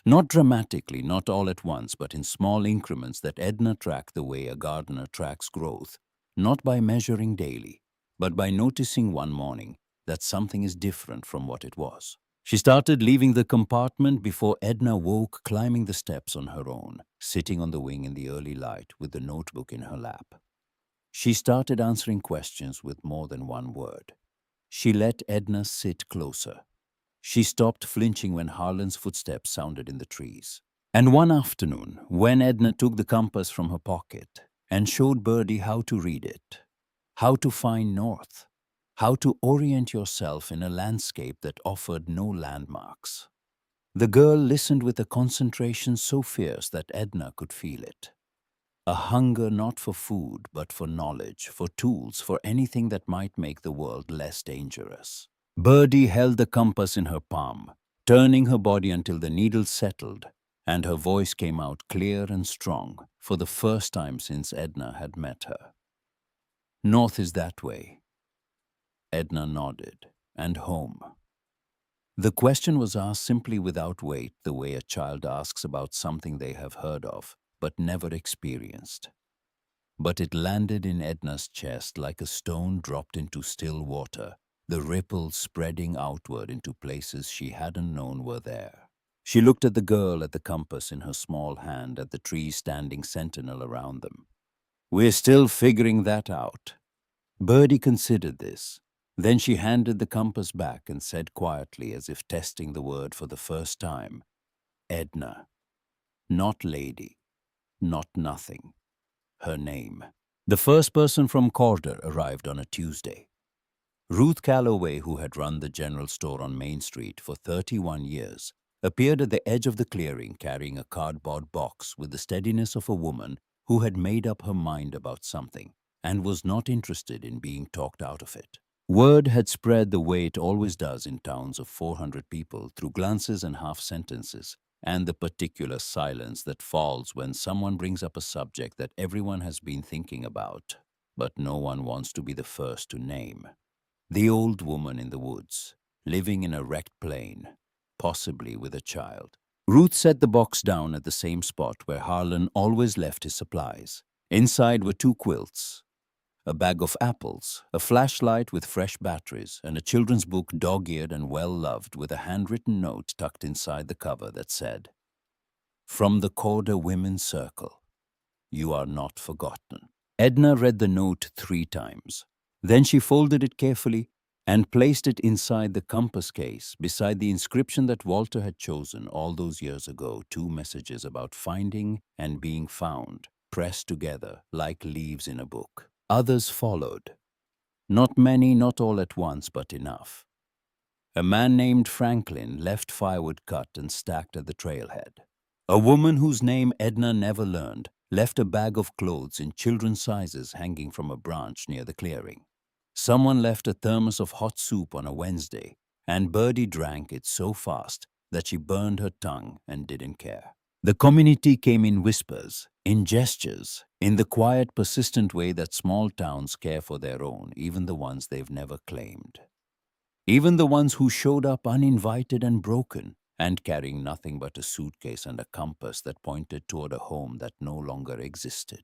Not dramatically, not all at once, but in small increments that Edna tracked the way a gardener tracks growth, not by measuring daily, but by noticing one morning that something is different from what it was. She started leaving the compartment before Edna woke, climbing the steps on her own, sitting on the wing in the early light with the notebook in her lap. She started answering questions with more than one word. She let Edna sit closer. She stopped flinching when Harlan's footsteps sounded in the trees. And one afternoon, when Edna took the compass from her pocket and showed Birdie how to read it, how to find north, how to orient yourself in a landscape that offered no landmarks, the girl listened with a concentration so fierce that Edna could feel it. A hunger not for food, but for knowledge, for tools, for anything that might make the world less dangerous. Birdie held the compass in her palm, turning her body until the needle settled, and her voice came out clear and strong for the first time since Edna had met her. North is that way. Edna nodded. And home. The question was asked simply without weight, the way a child asks about something they have heard of, but never experienced. But it landed in Edna's chest like a stone dropped into still water. the ripples spreading outward into places she hadn't known were there. She looked at the girl, at the compass in her small hand, at the trees standing sentinel around them. "We're still figuring that out." Birdie considered this. Then she handed the compass back and said quietly, as if testing the word for the first time, "Edna. Not lady. Not nothing. Her name." The first person from Corder arrived on a Tuesday. Ruth Calloway, who had run the general store on Main Street for 31 years, appeared at the edge of the clearing carrying a cardboard box with the steadiness of a woman who had made up her mind about something and was not interested in being talked out of it. Word had spread the way it always does in towns of 400 people through glances and half sentences, and the particular silence that falls when someone brings up a subject that everyone has been thinking about, but no one wants to be the first to name. The old woman in the woods, living in a wrecked plane, possibly with a child. Ruth set the box down at the same spot where Harlan always left his supplies. Inside were 2 quilts, a bag of apples, a flashlight with fresh batteries, and a children's book dog-eared and well-loved with a handwritten note tucked inside the cover that said, "From the Corder Women's Circle, you are not forgotten." Edna read the note 3 times. Then she folded it carefully and placed it inside the compass case beside the inscription that Walter had chosen all those years ago, 2 messages about finding and being found, pressed together like leaves in a book. Others followed. Not many, not all at once, but enough. A man named Franklin left firewood cut and stacked at the trailhead. A woman whose name Edna never learned left a bag of clothes in children's sizes hanging from a branch near the clearing. Someone left a thermos of hot soup on a Wednesday, and Birdie drank it so fast that she burned her tongue and didn't care. The community came in whispers, in gestures, in the quiet, persistent way that small towns care for their own, even the ones they've never claimed. Even the ones who showed up uninvited and broken, and carrying nothing but a suitcase and a compass that pointed toward a home that no longer existed.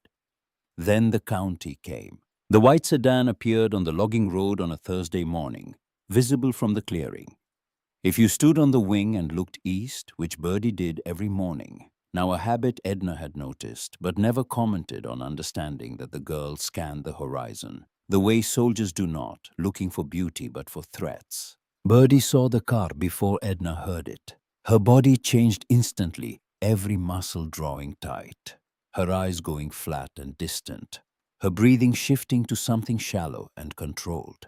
Then the county came. The white sedan appeared on the logging road on a Thursday morning, visible from the clearing. If you stood on the wing and looked east, which Birdie did every morning, now a habit Edna had noticed, but never commented on, understanding that the girl scanned the horizon, the way soldiers do not, looking for beauty but for threats. Birdie saw the car before Edna heard it. Her body changed instantly, every muscle drawing tight, her eyes going flat and distant, her breathing shifting to something shallow and controlled.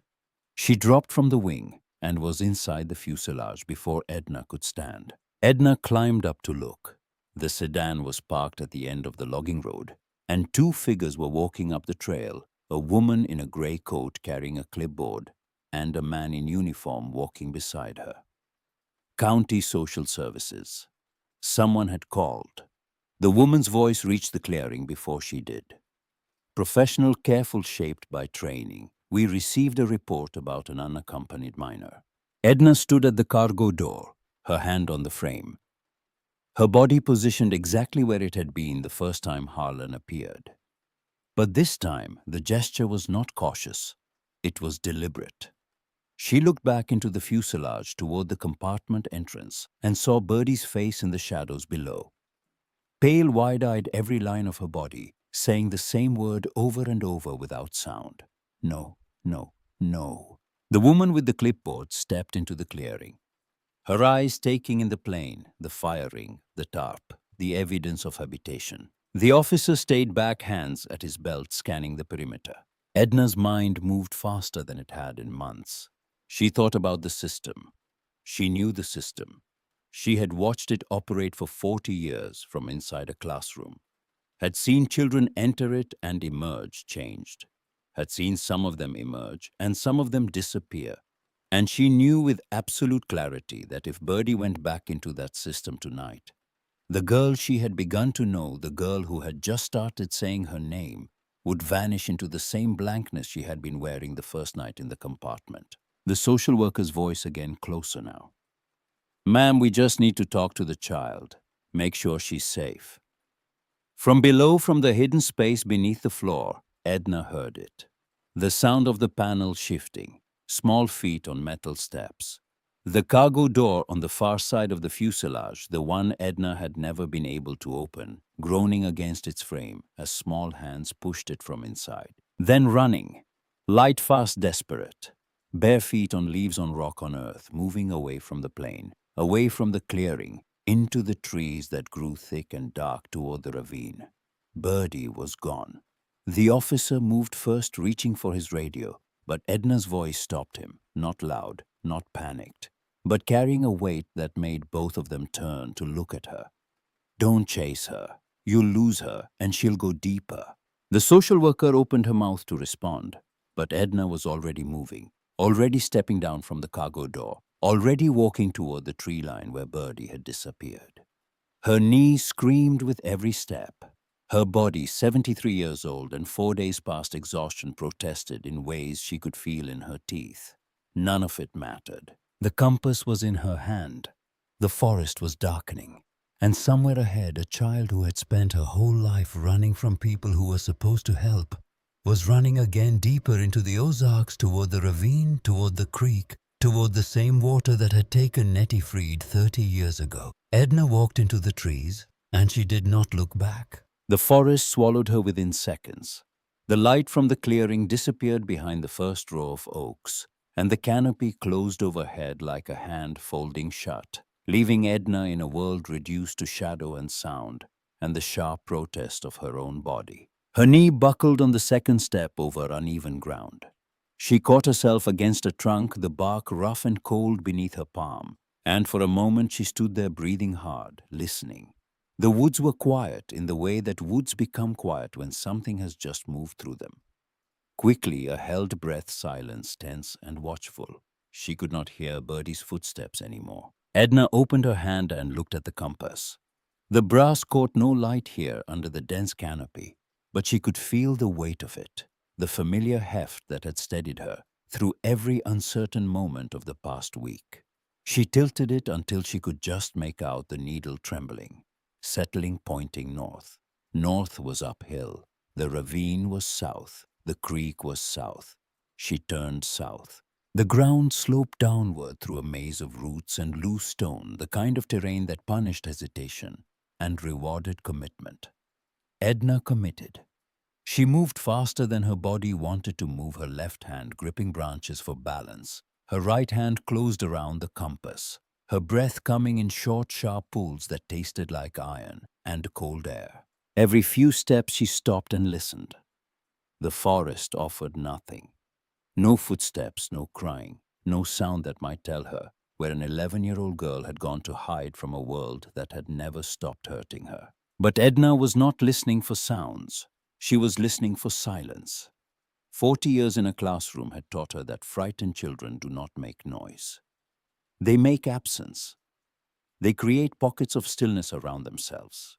She dropped from the wing and was inside the fuselage before Edna could stand. Edna climbed up to look. The sedan was parked at the end of the logging road, and 2 figures were walking up the trail, a woman in a gray coat carrying a clipboard, and a man in uniform walking beside her. County Social Services. Someone had called. The woman's voice reached the clearing before she did. "Professional, careful, shaped by training. We received a report about an unaccompanied minor." Edna stood at the cargo door, her hand on the frame, her body positioned exactly where it had been the first time Harlan appeared. But this time, the gesture was not cautious. It was deliberate. She looked back into the fuselage toward the compartment entrance and saw Birdie's face in the shadows below. Pale, wide-eyed, every line of her body, saying the same word over and over without sound. "No, no, no." The woman with the clipboard stepped into the clearing, her eyes taking in the plane, the firing, the tarp, the evidence of habitation. The officer stayed back, hands at his belt, scanning the perimeter. Edna's mind moved faster than it had in months. She thought about the system. She knew the system. She had watched it operate for 40 years from inside a classroom, had seen children enter it and emerge changed, had seen some of them emerge and some of them disappear, and she knew with absolute clarity that if Birdie went back into that system tonight, the girl she had begun to know, the girl who had just started saying her name, would vanish into the same blankness she had been wearing the first night in the compartment. The social worker's voice again, closer now. "Ma'am, we just need to talk to the child. Make sure she's safe." From below, from the hidden space beneath the floor, Edna heard it. The sound of the panel shifting, small feet on metal steps. The cargo door on the far side of the fuselage, the one Edna had never been able to open, groaning against its frame as small hands pushed it from inside. Then running, light, fast, desperate. Bare feet on leaves on rock on earth, moving away from the plane, away from the clearing, into the trees that grew thick and dark toward the ravine. Birdie was gone. The officer moved first, reaching for his radio, but Edna's voice stopped him, not loud, not panicked, but carrying a weight that made both of them turn to look at her. Don't chase her. You'll lose her, and she'll go deeper. The social worker opened her mouth to respond, but Edna was already moving, already stepping down from the cargo door, already walking toward the tree line where Birdie had disappeared. Her knees screamed with every step. Her body, 73 years old and 4 days past exhaustion, protested in ways she could feel in her teeth. None of it mattered. The compass was in her hand. The forest was darkening. And somewhere ahead, a child who had spent her whole life running from people who were supposed to help was running again deeper into the Ozarks, toward the ravine, toward the creek, toward the same water that had taken Nettie Freed 30 years ago. Edna walked into the trees, and she did not look back. The forest swallowed her within seconds. The light from the clearing disappeared behind the first row of oaks, and the canopy closed overhead like a hand folding shut, leaving Edna in a world reduced to shadow and sound, and the sharp protest of her own body. Her knee buckled on the second step over uneven ground. She caught herself against a trunk, the bark rough and cold beneath her palm, and for a moment she stood there breathing hard, listening. The woods were quiet in the way that woods become quiet when something has just moved through them. Quickly, a held breath, silence, tense and watchful. She could not hear Birdie's footsteps anymore. Edna opened her hand and looked at the compass. The brass caught no light here under the dense canopy, but she could feel the weight of it, the familiar heft that had steadied her through every uncertain moment of the past week. She tilted it until she could just make out the needle trembling, settling, pointing north. North was uphill. The ravine was south. The creek was south. She turned south. The ground sloped downward through a maze of roots and loose stone, the kind of terrain that punished hesitation and rewarded commitment. Edna committed. She moved faster than her body wanted to move, her left hand gripping branches for balance, her right hand closed around the compass, her breath coming in short, sharp pulls that tasted like iron and cold air. Every few steps she stopped and listened. The forest offered nothing. No footsteps, no crying, no sound that might tell her where an 11-year-old girl had gone to hide from a world that had never stopped hurting her. But Edna was not listening for sounds. She was listening for silence. 40 years in a classroom had taught her that frightened children do not make noise. They make absence. They create pockets of stillness around themselves.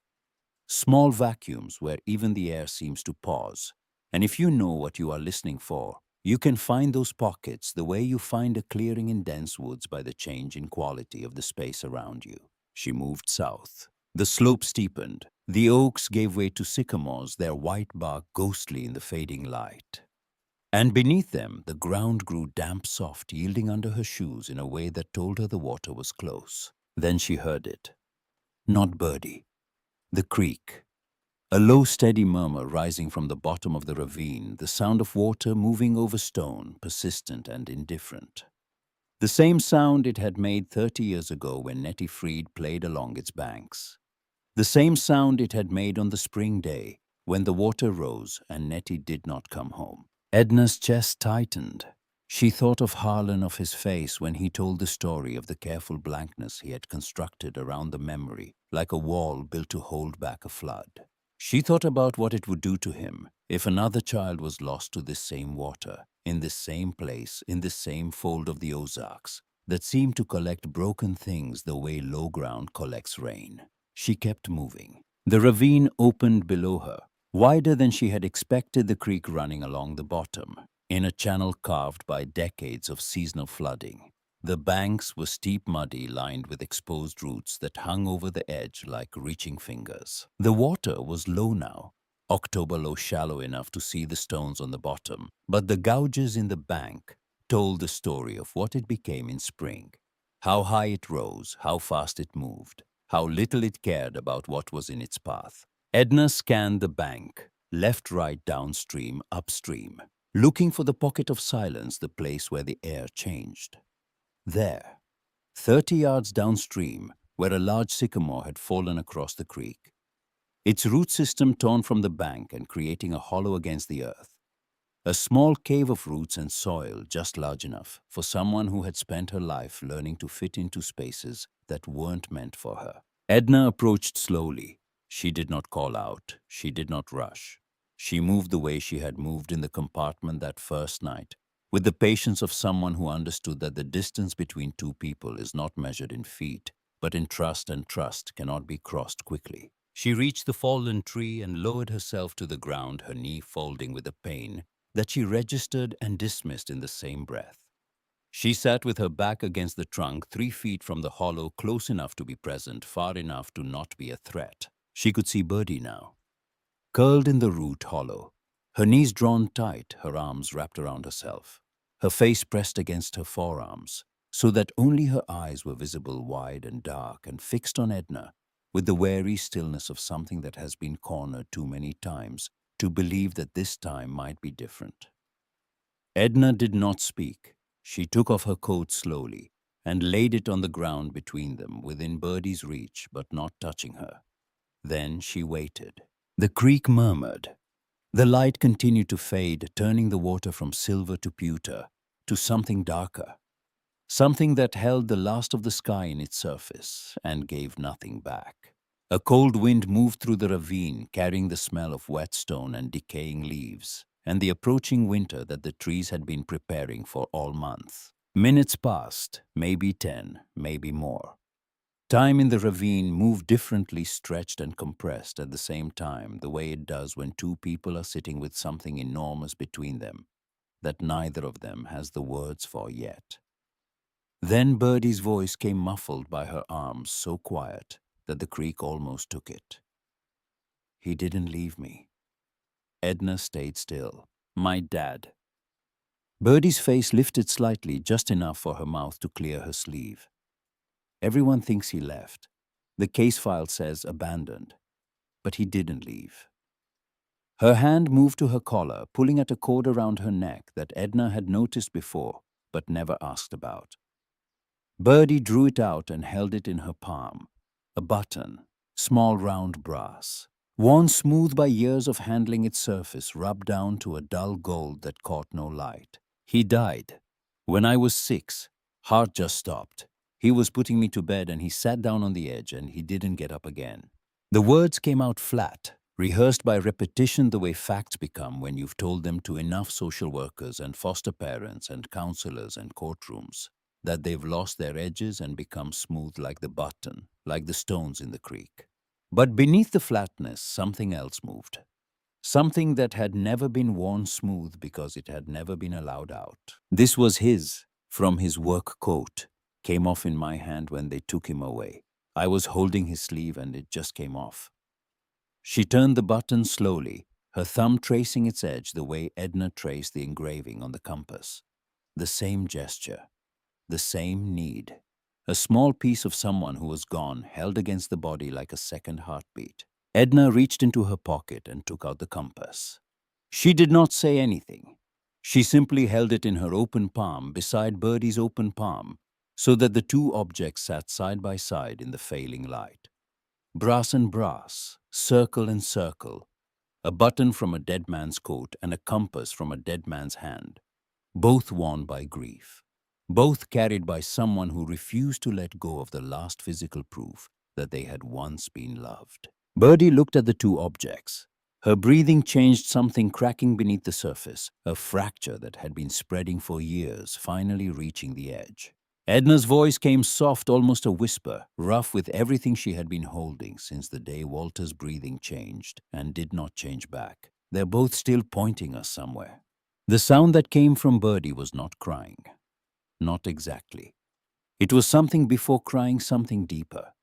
Small vacuums where even the air seems to pause. And if you know what you are listening for, you can find those pockets the way you find a clearing in dense woods by the change in quality of the space around you. She moved south. The slope steepened. The oaks gave way to sycamores, their white bark ghostly in the fading light. And beneath them, the ground grew damp soft, yielding under her shoes in a way that told her the water was close. Then she heard it. Not Birdie. The creek. A low, steady murmur rising from the bottom of the ravine, the sound of water moving over stone, persistent and indifferent. The same sound it had made 30 years ago when Nettie Freed played along its banks. The same sound it had made on the spring day when the water rose and Nettie did not come home. Edna's chest tightened. She thought of Harlan, of his face when he told the story of the careful blankness he had constructed around the memory, like a wall built to hold back a flood. She thought about what it would do to him if another child was lost to this same water, in this same place, in this same fold of the Ozarks, that seemed to collect broken things the way low ground collects rain. She kept moving. The ravine opened below her, wider than she had expected, the creek running along the bottom, in a channel carved by decades of seasonal flooding. The banks were steep, muddy, lined with exposed roots that hung over the edge like reaching fingers. The water was low now, October low, shallow enough to see the stones on the bottom, but the gouges in the bank told the story of what it became in spring, how high it rose, how fast it moved, how little it cared about what was in its path. Edna scanned the bank, left, right, downstream, upstream, looking for the pocket of silence, the place where the air changed. There, 30 yards downstream, where a large sycamore had fallen across the creek, its root system torn from the bank and creating a hollow against the earth. A small cave of roots and soil just large enough for someone who had spent her life learning to fit into spaces that weren't meant for her. Edna approached slowly. She did not call out. She did not rush. She moved the way she had moved in the compartment that first night, with the patience of someone who understood that the distance between two people is not measured in feet, but in trust, and trust cannot be crossed quickly. She reached the fallen tree and lowered herself to the ground, her knee folding with a pain that she registered and dismissed in the same breath. She sat with her back against the trunk, 3 feet from the hollow, close enough to be present, far enough to not be a threat. She could see Birdie now, curled in the root hollow, her knees drawn tight, her arms wrapped around herself, her face pressed against her forearms, so that only her eyes were visible, wide and dark and fixed on Edna, with the wary stillness of something that has been cornered too many times to believe that this time might be different. Edna did not speak. She took off her coat slowly and laid it on the ground between them, within Birdie's reach, but not touching her. Then she waited. The creek murmured. The light continued to fade, turning the water from silver to pewter, to something darker, something that held the last of the sky in its surface and gave nothing back. A cold wind moved through the ravine, carrying the smell of wet stone and decaying leaves, and the approaching winter that the trees had been preparing for all month. Minutes passed, maybe 10, maybe more. Time in the ravine moved differently, stretched and compressed at the same time, the way it does when two people are sitting with something enormous between them that neither of them has the words for yet. Then Birdie's voice came muffled by her arms, so quiet that the creek almost took it. "He didn't leave me." Edna stayed still. "My dad." Birdie's face lifted slightly, just enough for her mouth to clear her sleeve. "Everyone thinks he left. The case file says abandoned. But he didn't leave." Her hand moved to her collar, pulling at a cord around her neck that Edna had noticed before, but never asked about. Birdie drew it out and held it in her palm. A button, small round brass, worn smooth by years of handling its surface, rubbed down to a dull gold that caught no light. "He died. When I was 6, heart just stopped. He was putting me to bed and he sat down on the edge and he didn't get up again." The words came out flat, rehearsed by repetition, the way facts become when you've told them to enough social workers and foster parents and counselors and courtrooms, that they've lost their edges and become smooth like the button, like the stones in the creek. But beneath the flatness, something else moved. Something that had never been worn smooth because it had never been allowed out. This was his, from his work coat. Came off in my hand when they took him away. I was holding his sleeve and it just came off. She turned the button slowly, her thumb tracing its edge the way Edna traced the engraving on the compass. The same gesture. The same need. A small piece of someone who was gone, held against the body like a second heartbeat. Edna reached into her pocket and took out the compass. She did not say anything. She simply held it in her open palm beside Birdie's open palm, so that the two objects sat side by side in the failing light. Brass and brass, circle and circle. A button from a dead man's coat and a compass from a dead man's hand. Both worn by grief. Both carried by someone who refused to let go of the last physical proof that they had once been loved. Birdie looked at the two objects. Her breathing changed, something cracking beneath the surface, a fracture that had been spreading for years, finally reaching the edge. Edna's voice came soft, almost a whisper, rough with everything she had been holding since the day Walter's breathing changed and did not change back. "They're both still pointing us somewhere." The sound that came from Birdie was not crying. Not exactly. It was something before crying, something deeper.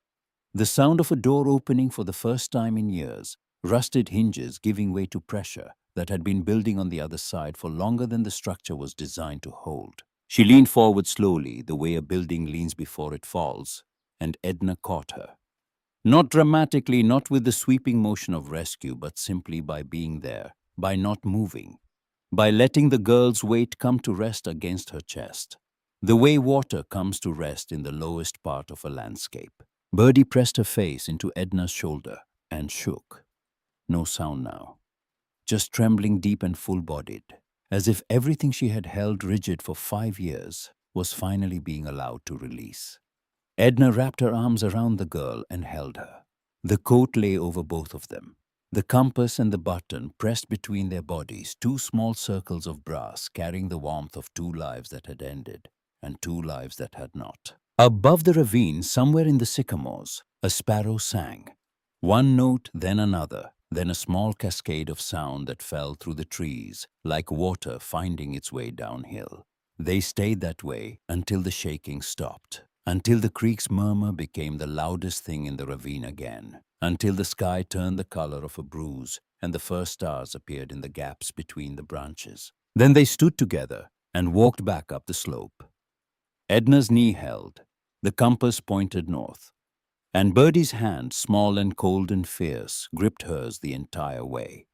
The sound of a door opening for the first time in years, rusted hinges giving way to pressure that had been building on the other side for longer than the structure was designed to hold. She leaned forward slowly, the way a building leans before it falls, and Edna caught her. Not dramatically, not with the sweeping motion of rescue, but simply by being there, by not moving, by letting the girl's weight come to rest against her chest, the way water comes to rest in the lowest part of a landscape. Birdie pressed her face into Edna's shoulder and shook. No sound now, just trembling deep and full-bodied, as if everything she had held rigid for 5 years was finally being allowed to release. Edna wrapped her arms around the girl and held her. The coat lay over both of them. The compass and the button pressed between their bodies, two small circles of brass carrying the warmth of two lives that had ended and two lives that had not. Above the ravine, somewhere in the sycamores, a sparrow sang. One note, then another, then a small cascade of sound that fell through the trees, like water finding its way downhill. They stayed that way until the shaking stopped, until the creek's murmur became the loudest thing in the ravine again, until the sky turned the color of a bruise and the first stars appeared in the gaps between the branches. Then they stood together and walked back up the slope. Edna's knee held, the compass pointed north, and Birdie's hand, small and cold and fierce, gripped hers the entire way.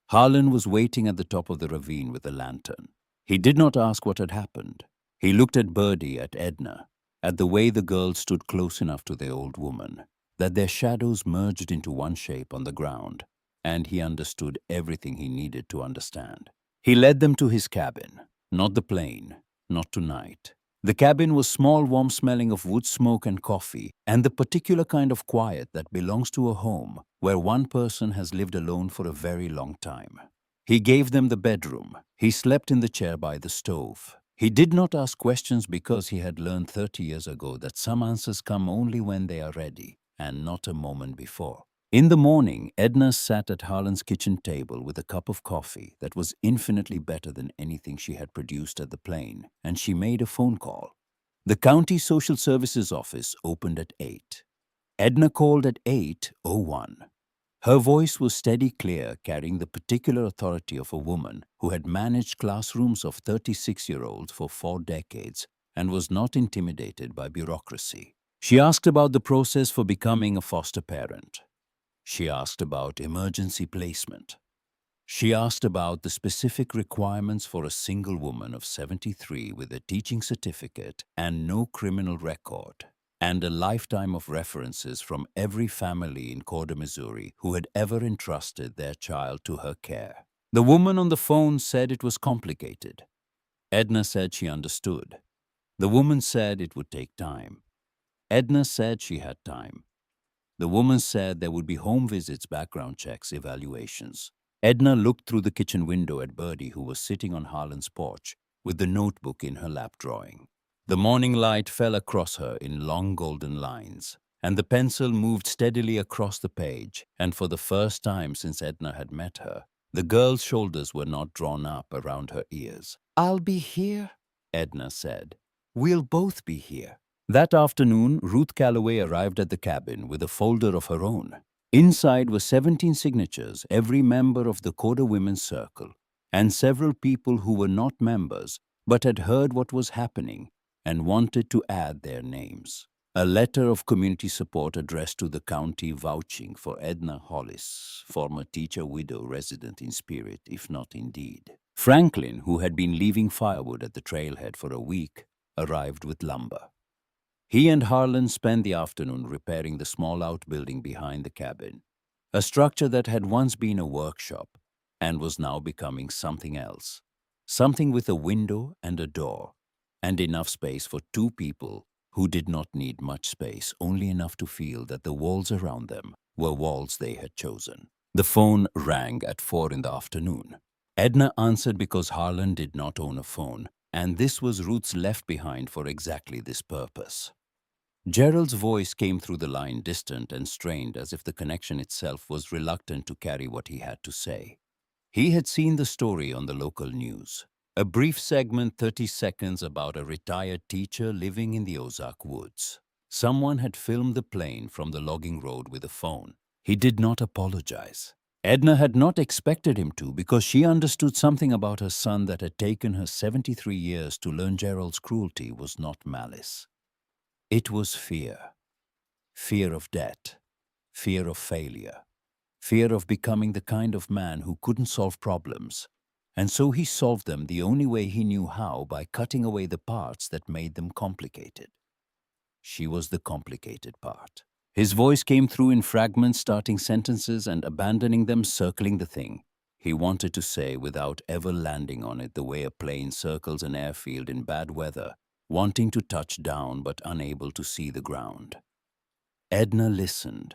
Harlan was waiting at the top of the ravine with a lantern. He did not ask what had happened. He looked at Birdie, at Edna, at the way the girls stood close enough to the old woman, that their shadows merged into one shape on the ground, and he understood everything he needed to understand. He led them to his cabin, not the plane, not tonight. The cabin was small, warm, smelling of wood smoke and coffee, and the particular kind of quiet that belongs to a home where one person has lived alone for a very long time. He gave them the bedroom. He slept in the chair by the stove. He did not ask questions because he had learned 30 years ago that some answers come only when they are ready and not a moment before. In the morning, Edna sat at Harlan's kitchen table with a cup of coffee that was infinitely better than anything she had produced at the plane, and she made a phone call. The county social services office opened at 8. Edna called at 8:01. Her voice was steady, clear, carrying the particular authority of a woman who had managed classrooms of 36-year-olds for 4 decades and was not intimidated by bureaucracy. She asked about the process for becoming a foster parent. She asked about emergency placement. She asked about the specific requirements for a single woman of 73 with a teaching certificate and no criminal record, and a lifetime of references from every family in Corder, Missouri, who had ever entrusted their child to her care. The woman on the phone said it was complicated. Edna said she understood. The woman said it would take time. Edna said she had time. The woman said there would be home visits, background checks, evaluations. Edna looked through the kitchen window at Birdie, who was sitting on Harlan's porch with the notebook in her lap drawing. The morning light fell across her in long golden lines, and the pencil moved steadily across the page, and for the first time since Edna had met her, the girl's shoulders were not drawn up around her ears. "I'll be here," Edna said. "We'll both be here." That afternoon, Ruth Calloway arrived at the cabin with a folder of her own. Inside were 17 signatures, every member of the Corder Women's Circle, and several people who were not members but had heard what was happening and wanted to add their names. A letter of community support addressed to the county vouching for Edna Hollis, former teacher, widow, resident in spirit, if not in deed. Franklin, who had been leaving firewood at the trailhead for a week, arrived with lumber. He and Harlan spent the afternoon repairing the small outbuilding behind the cabin, a structure that had once been a workshop and was now becoming something else, something with a window and a door, and enough space for 2 people who did not need much space, only enough to feel that the walls around them were walls they had chosen. The phone rang at 4 in the afternoon. Edna answered because Harlan did not own a phone, and this was Ruth's left behind for exactly this purpose. Gerald's voice came through the line, distant and strained, as if the connection itself was reluctant to carry what he had to say. He had seen the story on the local news. A brief segment, 30 seconds, about a retired teacher living in the Ozark woods. Someone had filmed the plane from the logging road with a phone. He did not apologize. Edna had not expected him to because she understood something about her son that had taken her 73 years to learn. Gerald's cruelty was not malice. It was fear. Fear of debt. Fear of failure. Fear of becoming the kind of man who couldn't solve problems. And so he solved them the only way he knew how, by cutting away the parts that made them complicated. She was the complicated part. His voice came through in fragments, starting sentences and abandoning them, circling the thing he wanted to say without ever landing on it, the way a plane circles an airfield in bad weather, wanting to touch down but unable to see the ground. Edna listened.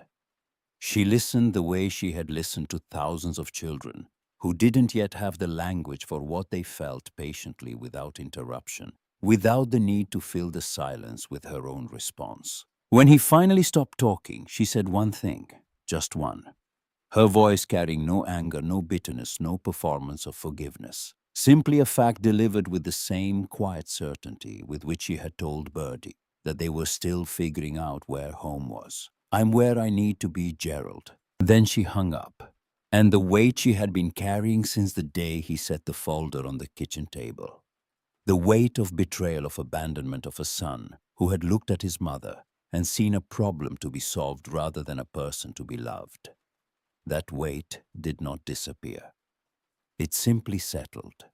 She listened the way she had listened to thousands of children who didn't yet have the language for what they felt, patiently, without interruption, without the need to fill the silence with her own response. When he finally stopped talking, she said one thing, just one. Her voice carrying no anger, no bitterness, no performance of forgiveness. Simply a fact delivered with the same quiet certainty with which she had told Birdie that they were still figuring out where home was. I'm where I need to be, Gerald. Then she hung up, and the weight she had been carrying since the day he set the folder on the kitchen table. The weight of betrayal, of abandonment of a son who had looked at his mother and seen a problem to be solved rather than a person to be loved. That weight did not disappear. It simply settled.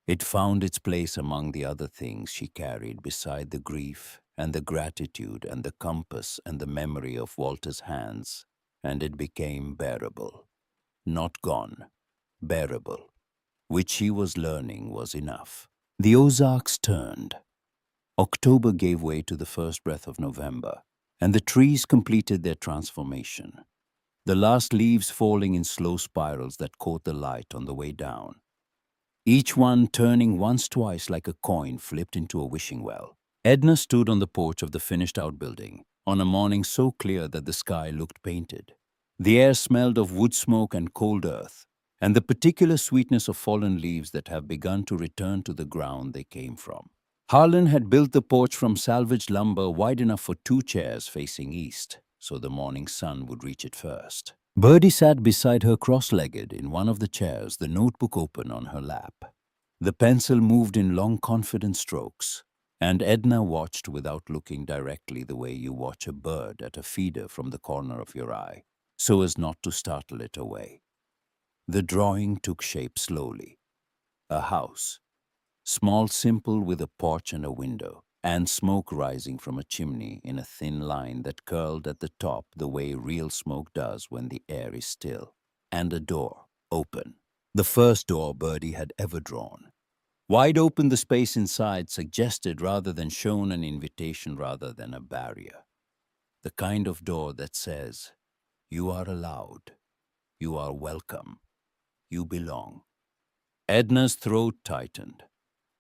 It found its place among the other things she carried beside the grief and the gratitude and the compass and the memory of Walter's hands, and it became bearable. Not gone, bearable, which she was learning was enough. The Ozarks turned. October gave way to the first breath of November, and the trees completed their transformation. The last leaves falling in slow spirals that caught the light on the way down. Each one turning once, twice, like a coin flipped into a wishing well. Edna stood on the porch of the finished outbuilding, on a morning so clear that the sky looked painted. The air smelled of wood smoke and cold earth, and the particular sweetness of fallen leaves that have begun to return to the ground they came from. Harlan had built the porch from salvaged lumber wide enough for 2 chairs facing east, so the morning sun would reach it first. Birdie sat beside her cross-legged in one of the chairs, the notebook open on her lap. The pencil moved in long, confident strokes, and Edna watched without looking directly, the way you watch a bird at a feeder from the corner of your eye, so as not to startle it away. The drawing took shape slowly. A house. Small, simple, with a porch and a window, and smoke rising from a chimney in a thin line that curled at the top the way real smoke does when the air is still. And a door, open. The first door Birdie had ever drawn. Wide open, the space inside suggested rather than shown an invitation rather than a barrier. The kind of door that says, you are allowed, you are welcome, you belong. Edna's throat tightened.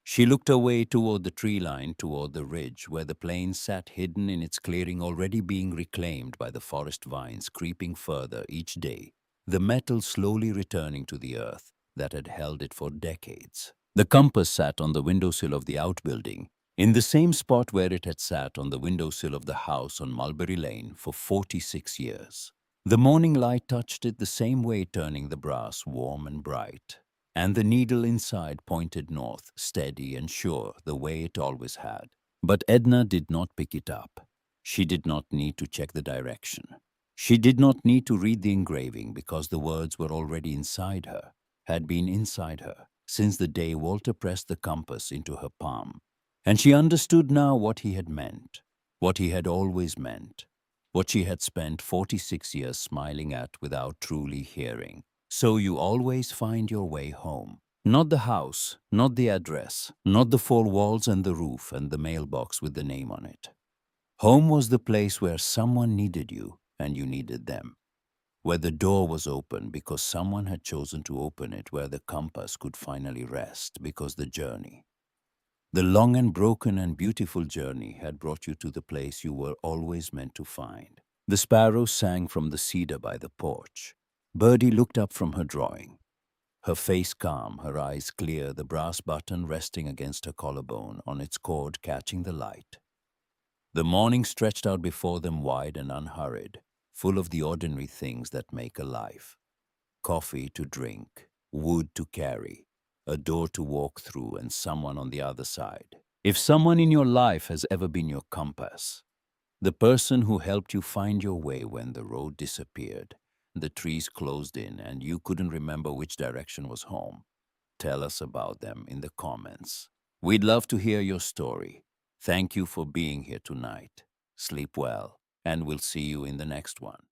She looked away toward the tree line, toward the ridge where the plain sat hidden in its clearing, already being reclaimed by the forest vines creeping further each day, the metal slowly returning to the earth that had held it for decades. The compass sat on the windowsill of the outbuilding, in the same spot where it had sat on the windowsill of the house on Mulberry Lane for 46 years. The morning light touched it the same way, turning the brass warm and bright. And the needle inside pointed north, steady and sure, the way it always had. But Edna did not pick it up. She did not need to check the direction. She did not need to read the engraving, because the words were already inside her, had been inside her, since the day Walter pressed the compass into her palm. And she understood now what he had meant, what he had always meant, what she had spent 46 years smiling at without truly hearing. So you always find your way home. Not the house, not the address, not the 4 walls and the roof and the mailbox with the name on it. Home was the place where someone needed you and you needed them. Where the door was open because someone had chosen to open it, where the compass could finally rest because the journey, the long and broken and beautiful journey, had brought you to the place you were always meant to find. The sparrows sang from the cedar by the porch. Birdie looked up from her drawing, her face calm, her eyes clear, the brass button resting against her collarbone, on its cord catching the light. The morning stretched out before them wide and unhurried, full of the ordinary things that make a life. coffee to drink, wood to carry, a door to walk through, and someone on the other side. If someone in your life has ever been your compass, the person who helped you find your way when the road disappeared, the trees closed in, and you couldn't remember which direction was home, tell us about them in the comments. We'd love to hear your story. Thank you for being here tonight. Sleep well, and we'll see you in the next one.